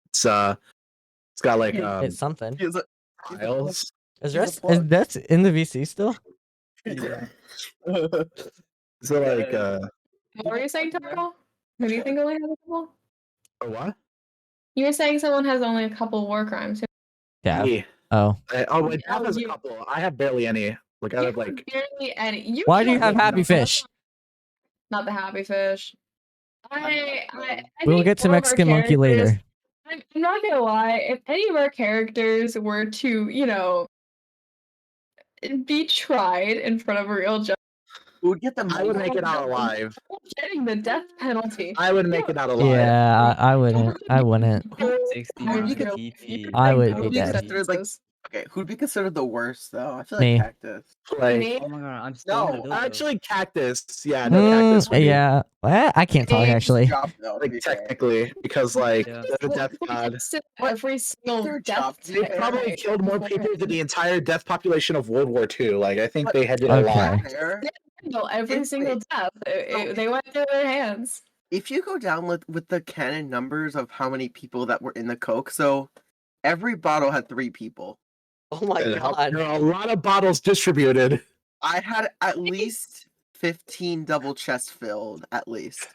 it's got like it's something? He's a- tiles. Is he's a that in the VC still? Yeah. So like What were you saying, Tarko? Who do you think only has a couple? or what? You were saying someone has only a couple war crimes. Dab. Me. Oh. My dad Oh, has a you- couple. I have barely any. Like I You have like barely any. Why do you have don't- Happy Fish? Not the happy fish. I We'll think get to all of our Mexican Monkey characters- later. I'm not gonna lie. If any of our characters were to, be tried in front of a real judge, Who would get the I would most? make it out alive. getting the death penalty. I would make it out alive. Yeah, I wouldn't. I wouldn't. 69 you could- TP. I would Who'd be be dead. considered like okay? Who'd be considered the worst though? I feel like Me. Cactus. Like Me? Oh my god, I'm still in the no, build, though. actually Cactus. Yeah, no Cactus would be, Yeah. Well, I can't talk Hey, actually. Job, though, to like be fair. technically because like Yeah. they're the death god. Every single Their death. job, They probably penalty. killed more people than the entire death population of World War II. Like I think they had it a Okay. lot. Fair. No, every Wait, single wait. death. They went through their hands. If you go down with the canon numbers of how many people that were in the Coke, so Every bottle had 3 people. Oh my There god. are a lot of bottles distributed. I had at least 15 double chests filled, at least.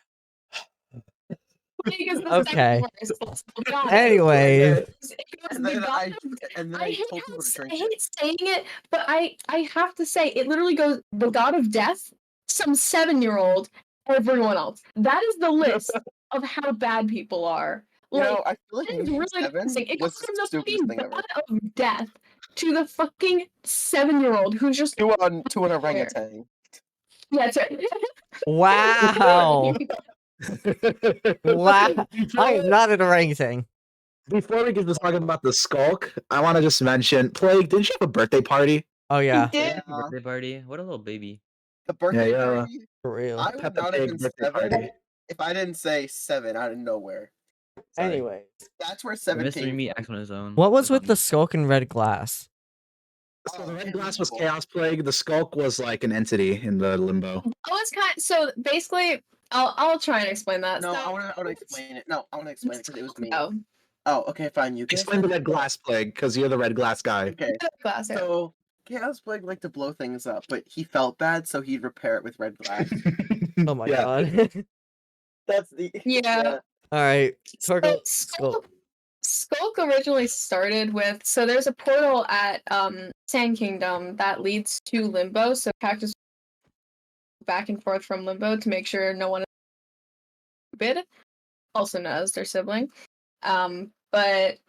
Plague is the Okay. second worst. Let's be honest. Anyway. It was And the then god I of and then I I hate, told people to I drink it. hate saying it, but I have to say it literally goes the god of death, some 7-year-old, everyone else. That is the list of how bad people are. You Like know, I feel like that is Moon really 7 depressing. It was goes the from the stupidest fucking thing ever. god of death to the fucking 7-year-old who's just 2 on an orangutan. yeah. It's right. Wow. Wow. I Before, am not an orangutan. before we get to talking about the skulk, I want to just mention, Plague, didn't you have a birthday party? Oh yeah. He did. Happy birthday party. What a little baby. The birthday yeah. party, For real. I would Peppa not have Pig been birthday 7 party. if I didn't say 7 out of nowhere. Sorry. Anyways. That's where The 7 mystery came meat from. acts on his own. What was That's with on the me. skulk and red glass? So the red and glass was Limbo. Chaos Plague. The skulk was like an entity in the limbo. So basically, I'll try and explain that. No, So, I want to explain it. No, I want to explain it because it was me. Oh, Oh, okay, fine. You can Explain the red glass Plague, because you're the red glass guy. Okay, glass. Yeah. so Chaos Plague liked to blow things up, but he felt bad, so he'd repair it with red glass. Oh my Yeah. god. That's the Yeah. Alright. Torgo So skulk. Skulk originally started with there's a portal at Sand Kingdom that leads to Limbo. So Cactus back and forth from Limbo to make sure no one is stupid, also known as their sibling. But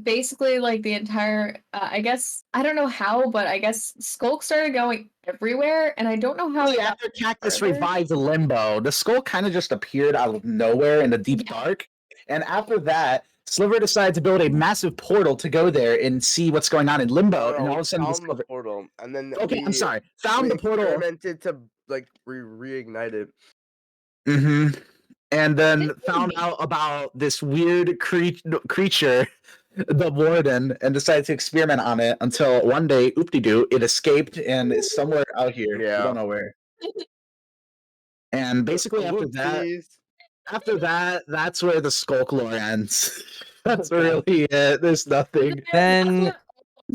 basically, like the entire, I guess I don't know how, but I guess Skulk started going everywhere, and I don't know how. Really, after Cactus further. revived the limbo, the skull kind of just appeared out of nowhere in the deep Yeah. dark. And after that, Sliver decided to build a massive portal to go there and see what's going on in limbo. And all of a sudden, found the discovered. portal, and then Okay, I'm sorry. Found we the portal. experimented to like reignite it. Mm-hmm. And then Didn't found we? out about this weird creature, the warden, and decided to experiment on it until one day, oop-de-doo, it escaped and is somewhere out here. We Yeah. don't know where. And basically Whoopsies. after that, that's where the skulk lore ends. That's Okay. really it. There's nothing. Then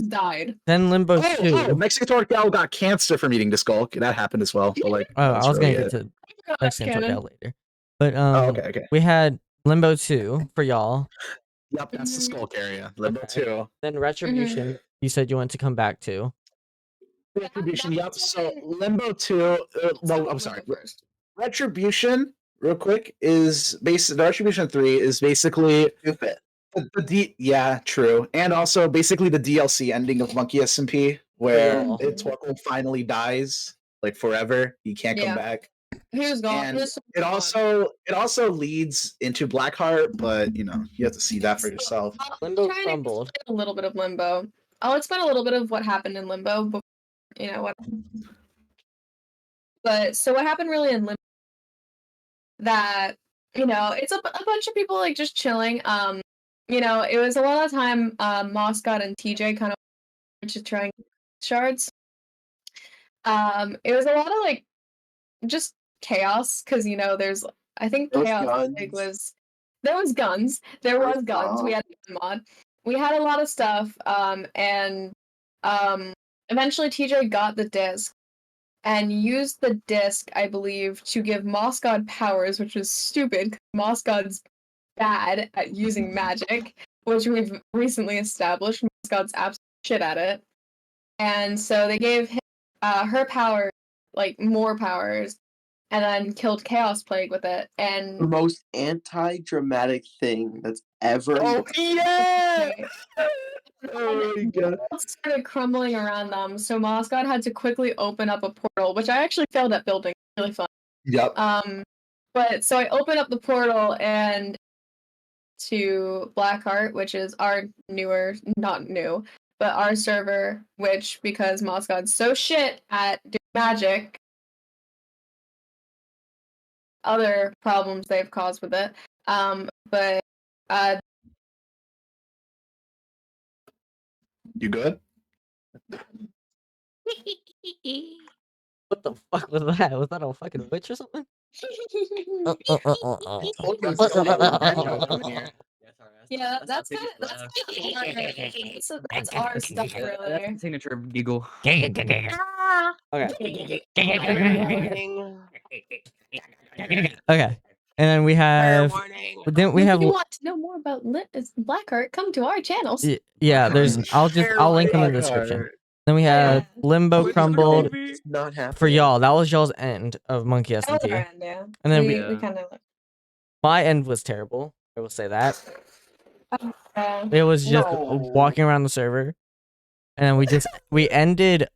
Died. Limbo 2. Mexican Gal got cancer from eating the skulk. That happened as well. But like, Oh, that's I was really gonna get it. to Mexican Canon. Torgal later. But Oh, okay. we had Limbo 2 for y'all. Yep, that's the skulk area. Limbo Okay. 2. Then Retribution, you said you want to come back to. Retribution, yep. that's So when- Limbo 2, well, I'm sorry. First. Retribution, real quick, is the Retribution 3 is basically stupid. yeah, true. And also basically the DLC ending of Monkey SMP, where Yeah. Torkoal finally dies, like forever. He can't come Yeah. back. He was gone. And He was it gone. also leads into Blackheart, but you have to see that for yourself. I'll Limbo try and crumbled. explain a little bit of Limbo. I'll explain a little bit of what happened in Limbo. What. But so what happened really in Limbo? That it's a bunch of people like just chilling. It was a lot of time. Moscot and TJ kind of just trying shards. It was a lot of like just chaos because there's I think There was chaos guns. there was guns. There There was was guns. We bombs. had a mod. We had a lot of stuff. And eventually TJ got the disc and used the disc, I believe, to give Moscot powers, which was stupid. 'Cause Moscot's bad at using magic, which we've recently established. Moscot's absolute shit at it. And so they gave him, her power, like more powers, and then killed Chaos Plague with it. The And most anti-dramatic thing that's ever. Oh yeah! Okay. Oh my god. The world started crumbling around them, so Moscot had to quickly open up a portal, which I actually failed at building. Really fun. Yep. But so I opened up the portal and to Blackheart, which is our not new, but our server, which because Moscot's so shit at doing magic, other problems they've caused with it. But You good? What the fuck was that? Was that a fucking witch or something? I told you it's gonna be a Yeah, That's that's not kind of Piggy's laugh. that's our stuff, That's really. the signature giggle. Okay. Okay. And then we have. Then we have. If you want to know more about Blackheart, come to our channels. Yeah, there's. I'll link them in the description. Then we have Yeah. Limbo Which crumbled is not happening. for y'all. That was y'all's end of Monkey That was SMP. our end, yeah. And then we we- kind of. My end was terrible. I will say that. Uh, It was just No. walking around the server, and then we ended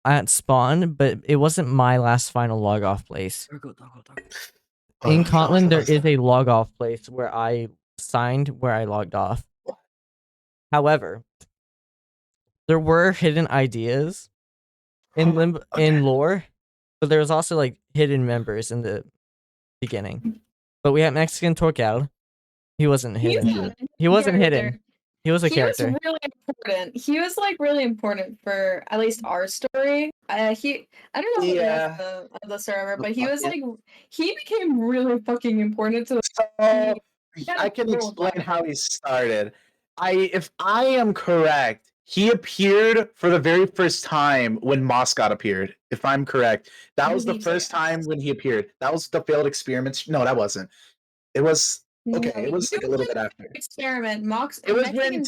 at spawn, but it wasn't my last final log off place. In Kotlin, there is a log off place where I signed where I logged off. However, there were hidden ideas in in lore, but there was also like hidden members in the beginning. But we had Mexican Torcal. He wasn't hidden. He wasn't hidden. He was a character. He was really important. He was like really important for at least our story. I don't know the rest of the server, but he was like he became really fucking important to the. So Yeah, I can cool explain about how he started. If I am correct, he appeared for the very first time when Moscot appeared. If I'm correct, that I was the believe so, first yes. time when he appeared. That was the failed experiments. No, that wasn't. It was okay. No, It was like a little bit after. Experiment. It was when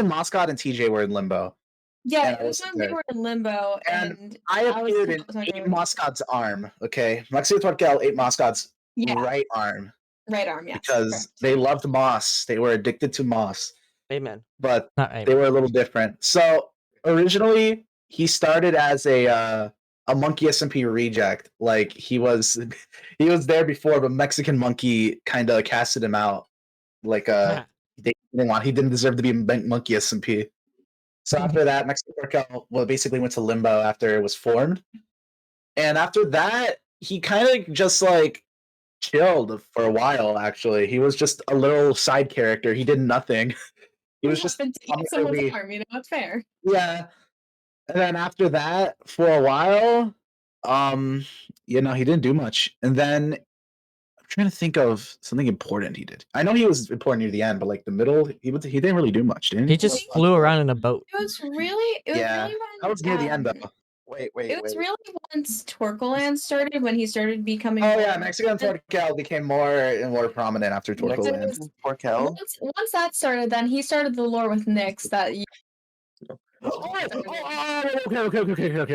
Moscot and TJ were in limbo. Yeah, and I it was wasn't when they there. were in limbo, And and I was appeared in talking ate about- Moscot's arm. Okay, Maxi Torkel ate Moscot's Yeah, right arm right arm. Yes, because correct. they loved moss. They were addicted to moss, Amen. but Not they amen. were a little different. So originally, he started as a Monkey SMP reject. Like he was there before, but Mexican Monkey kind of casted him out. Like they didn't want. He didn't deserve to be Monkey SMP. So after that, Mexican Torkel basically went to limbo after it was formed, and after that, he kind of just like chilled for a while. Actually, he was just a little side character. He did nothing. He was just happened to eat someone's arm. You know, it's fair. yeah. And then after that, for a while, he didn't do much. And then I'm trying to think of something important he did. I know he was important near the end, but like the middle, he didn't really do much, didn't he? He just flew around in a boat. It was really. Yeah, really that was near the end though. Wait. It was really once Torkoland started when he started becoming. Oh more yeah, Mexican Torkel became more and more prominent after Torkoland. Torkel. Once that started, then he started the lore with Nyx that Okay.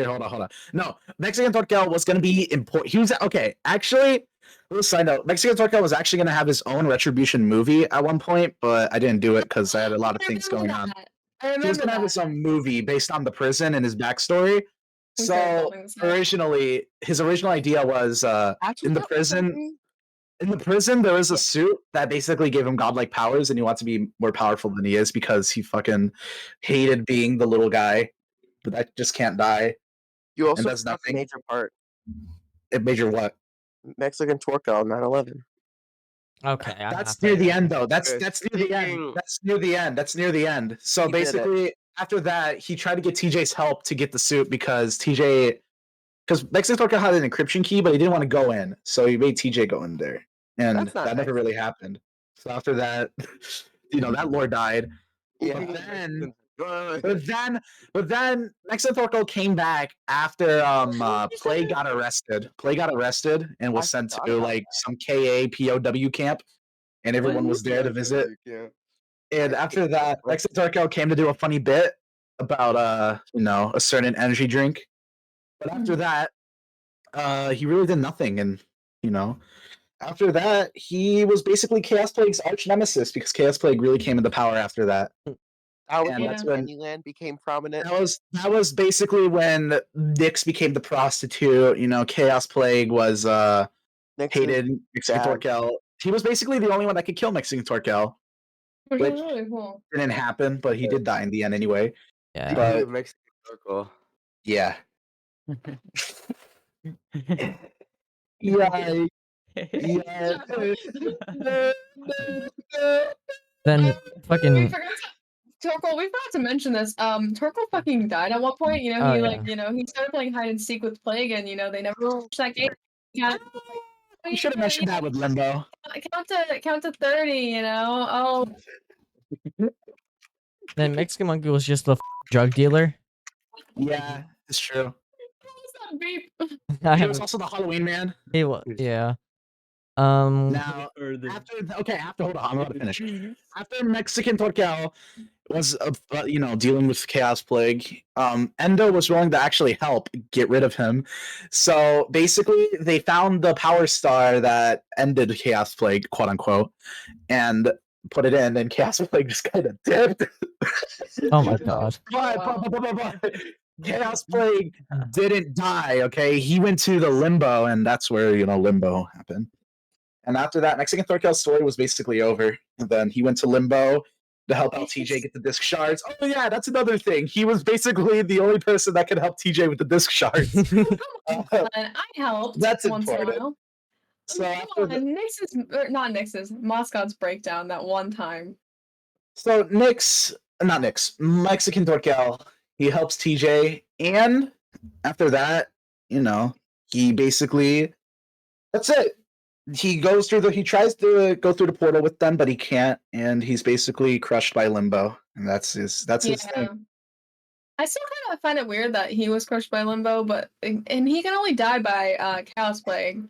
Hold on. No, Mexican Torkel was gonna be important. He was okay. Actually, little side note: Mexican Torkel was actually gonna have his own Retribution movie at one point, but I didn't do it because I had a lot of things going on. I remember He was gonna have his own movie based on the prison and his backstory. So originally, his original idea was in the prison. In the prison, there was a suit that basically gave him godlike powers, and he wanted to be more powerful than he is because he fucking hated being the little guy, but that just can't die. You also does forgot the nothing. major part. It major what? Mexican Torkel 9/11. Okay, I'm That's halfway near the there. end, though. That's near the end. Speaking- That's near the end. That's near the end. So He did it. basically, after that, he tried to get TJ's help to get the suit because Mexican Torkel had an encryption key, but he didn't want to go in, so he made TJ go in there, and That's not that never nice. really happened. So after that, that lore died. Yeah. But then Mexican Torkel came back after Plague got arrested. Plague got arrested and was I sent forgot to about like some KA POW camp, and everyone was there to visit. And after that, Mexican Torkel came to do a funny bit about a certain energy drink. But after that, he really did nothing, and after that, he was basically Chaos Plague's arch nemesis because Chaos Plague really came into power after that. That was And when that's when Candyland became prominent. that was basically when Nyx became the prostitute. Chaos Plague was hated Mexican dad. Torkel. He was basically the only one that could kill Mexican Torkel. Which Which- was really cool. Didn't happen, but he did die in the end anyway. Yeah. But- Mexican circle. Yeah. Yeah. Then We fucking forgot Torkoal, we forgot to mention this. Torkoal fucking died at one point. He Oh, he started playing hide and seek with Plague, and they never finished that game. Yeah. You should have mentioned that with Limbo. Count to 30. You know. Oh, Then Mexican Monkey was just the drug dealer. Yeah, it's true. what's that beep? I He was haven't. also the Halloween man. He was. Yeah. Now, hold on, I'm about to finish. After Mexican Torquel was, dealing with Chaos Plague, Endo was willing to actually help get rid of him. So basically, they found the power star that ended Chaos Plague, quote unquote, and put it in, and Chaos Plague just kind of dipped. Oh my god. But Chaos Plague didn't die, okay? He went to the Limbo, and that's where, Limbo happened. And after that, Mexican Thorkel's story was basically over. And then he went to Limbo to help out TJ get the disc shards. Oh yeah, that's another thing. He was basically the only person that could help TJ with the disc shards. I helped. That's once in a important. while. So Come after on, not Nix's, Moscot's breakdown that one time. So not Nyx, Mexican Torkel, he helps TJ, and after that, he basically, that's it. He tries to go through the portal with them, but he can't, and he's basically crushed by Limbo, and that's his thing. I still kind of find it weird that he was crushed by Limbo, and he can only die by Chaos Plague.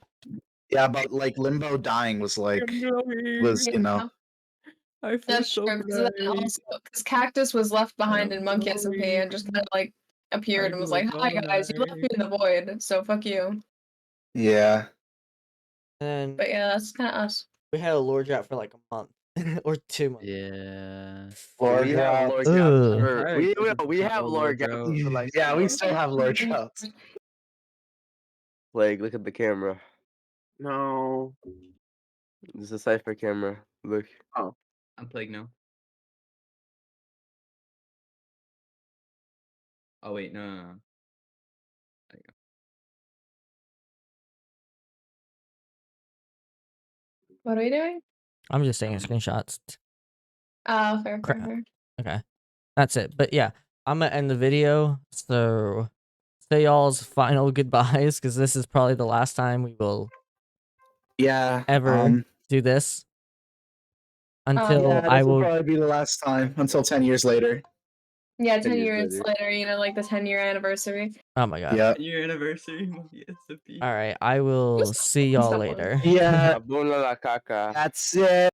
Yeah, but like Limbo dying was I feel That's so true. Because Cactus was left behind in Monkey SMP and just kind of like appeared and was like, "Hi guys, you left me in the void, so fuck you." Yeah. And But yeah, that's kind of us. we had a lore drop for like a month or 2 months. Yeah. We have lore Ugh. drops for we have Oh, lore lore drops drop. for like Yeah, we still have lore drops. Plague, look at the camera. No. This is a cipher camera. Look. I'm Plague now. Oh wait, no. There you go. What are we doing? I'm just taking screenshots. Oh, fair. Okay. That's it. But yeah, I'm gonna end the video. So say y'all's final goodbyes, because this is probably the last time we will ever do this. Until I this will will probably be the last time until 10 years later. Yeah, 10 10 years years later, like the 10-year anniversary. Oh my god. Yeah. 10-year anniversary. Monkey SMP. All right. I will see y'all later. Yeah. Abuna la caca. That's it.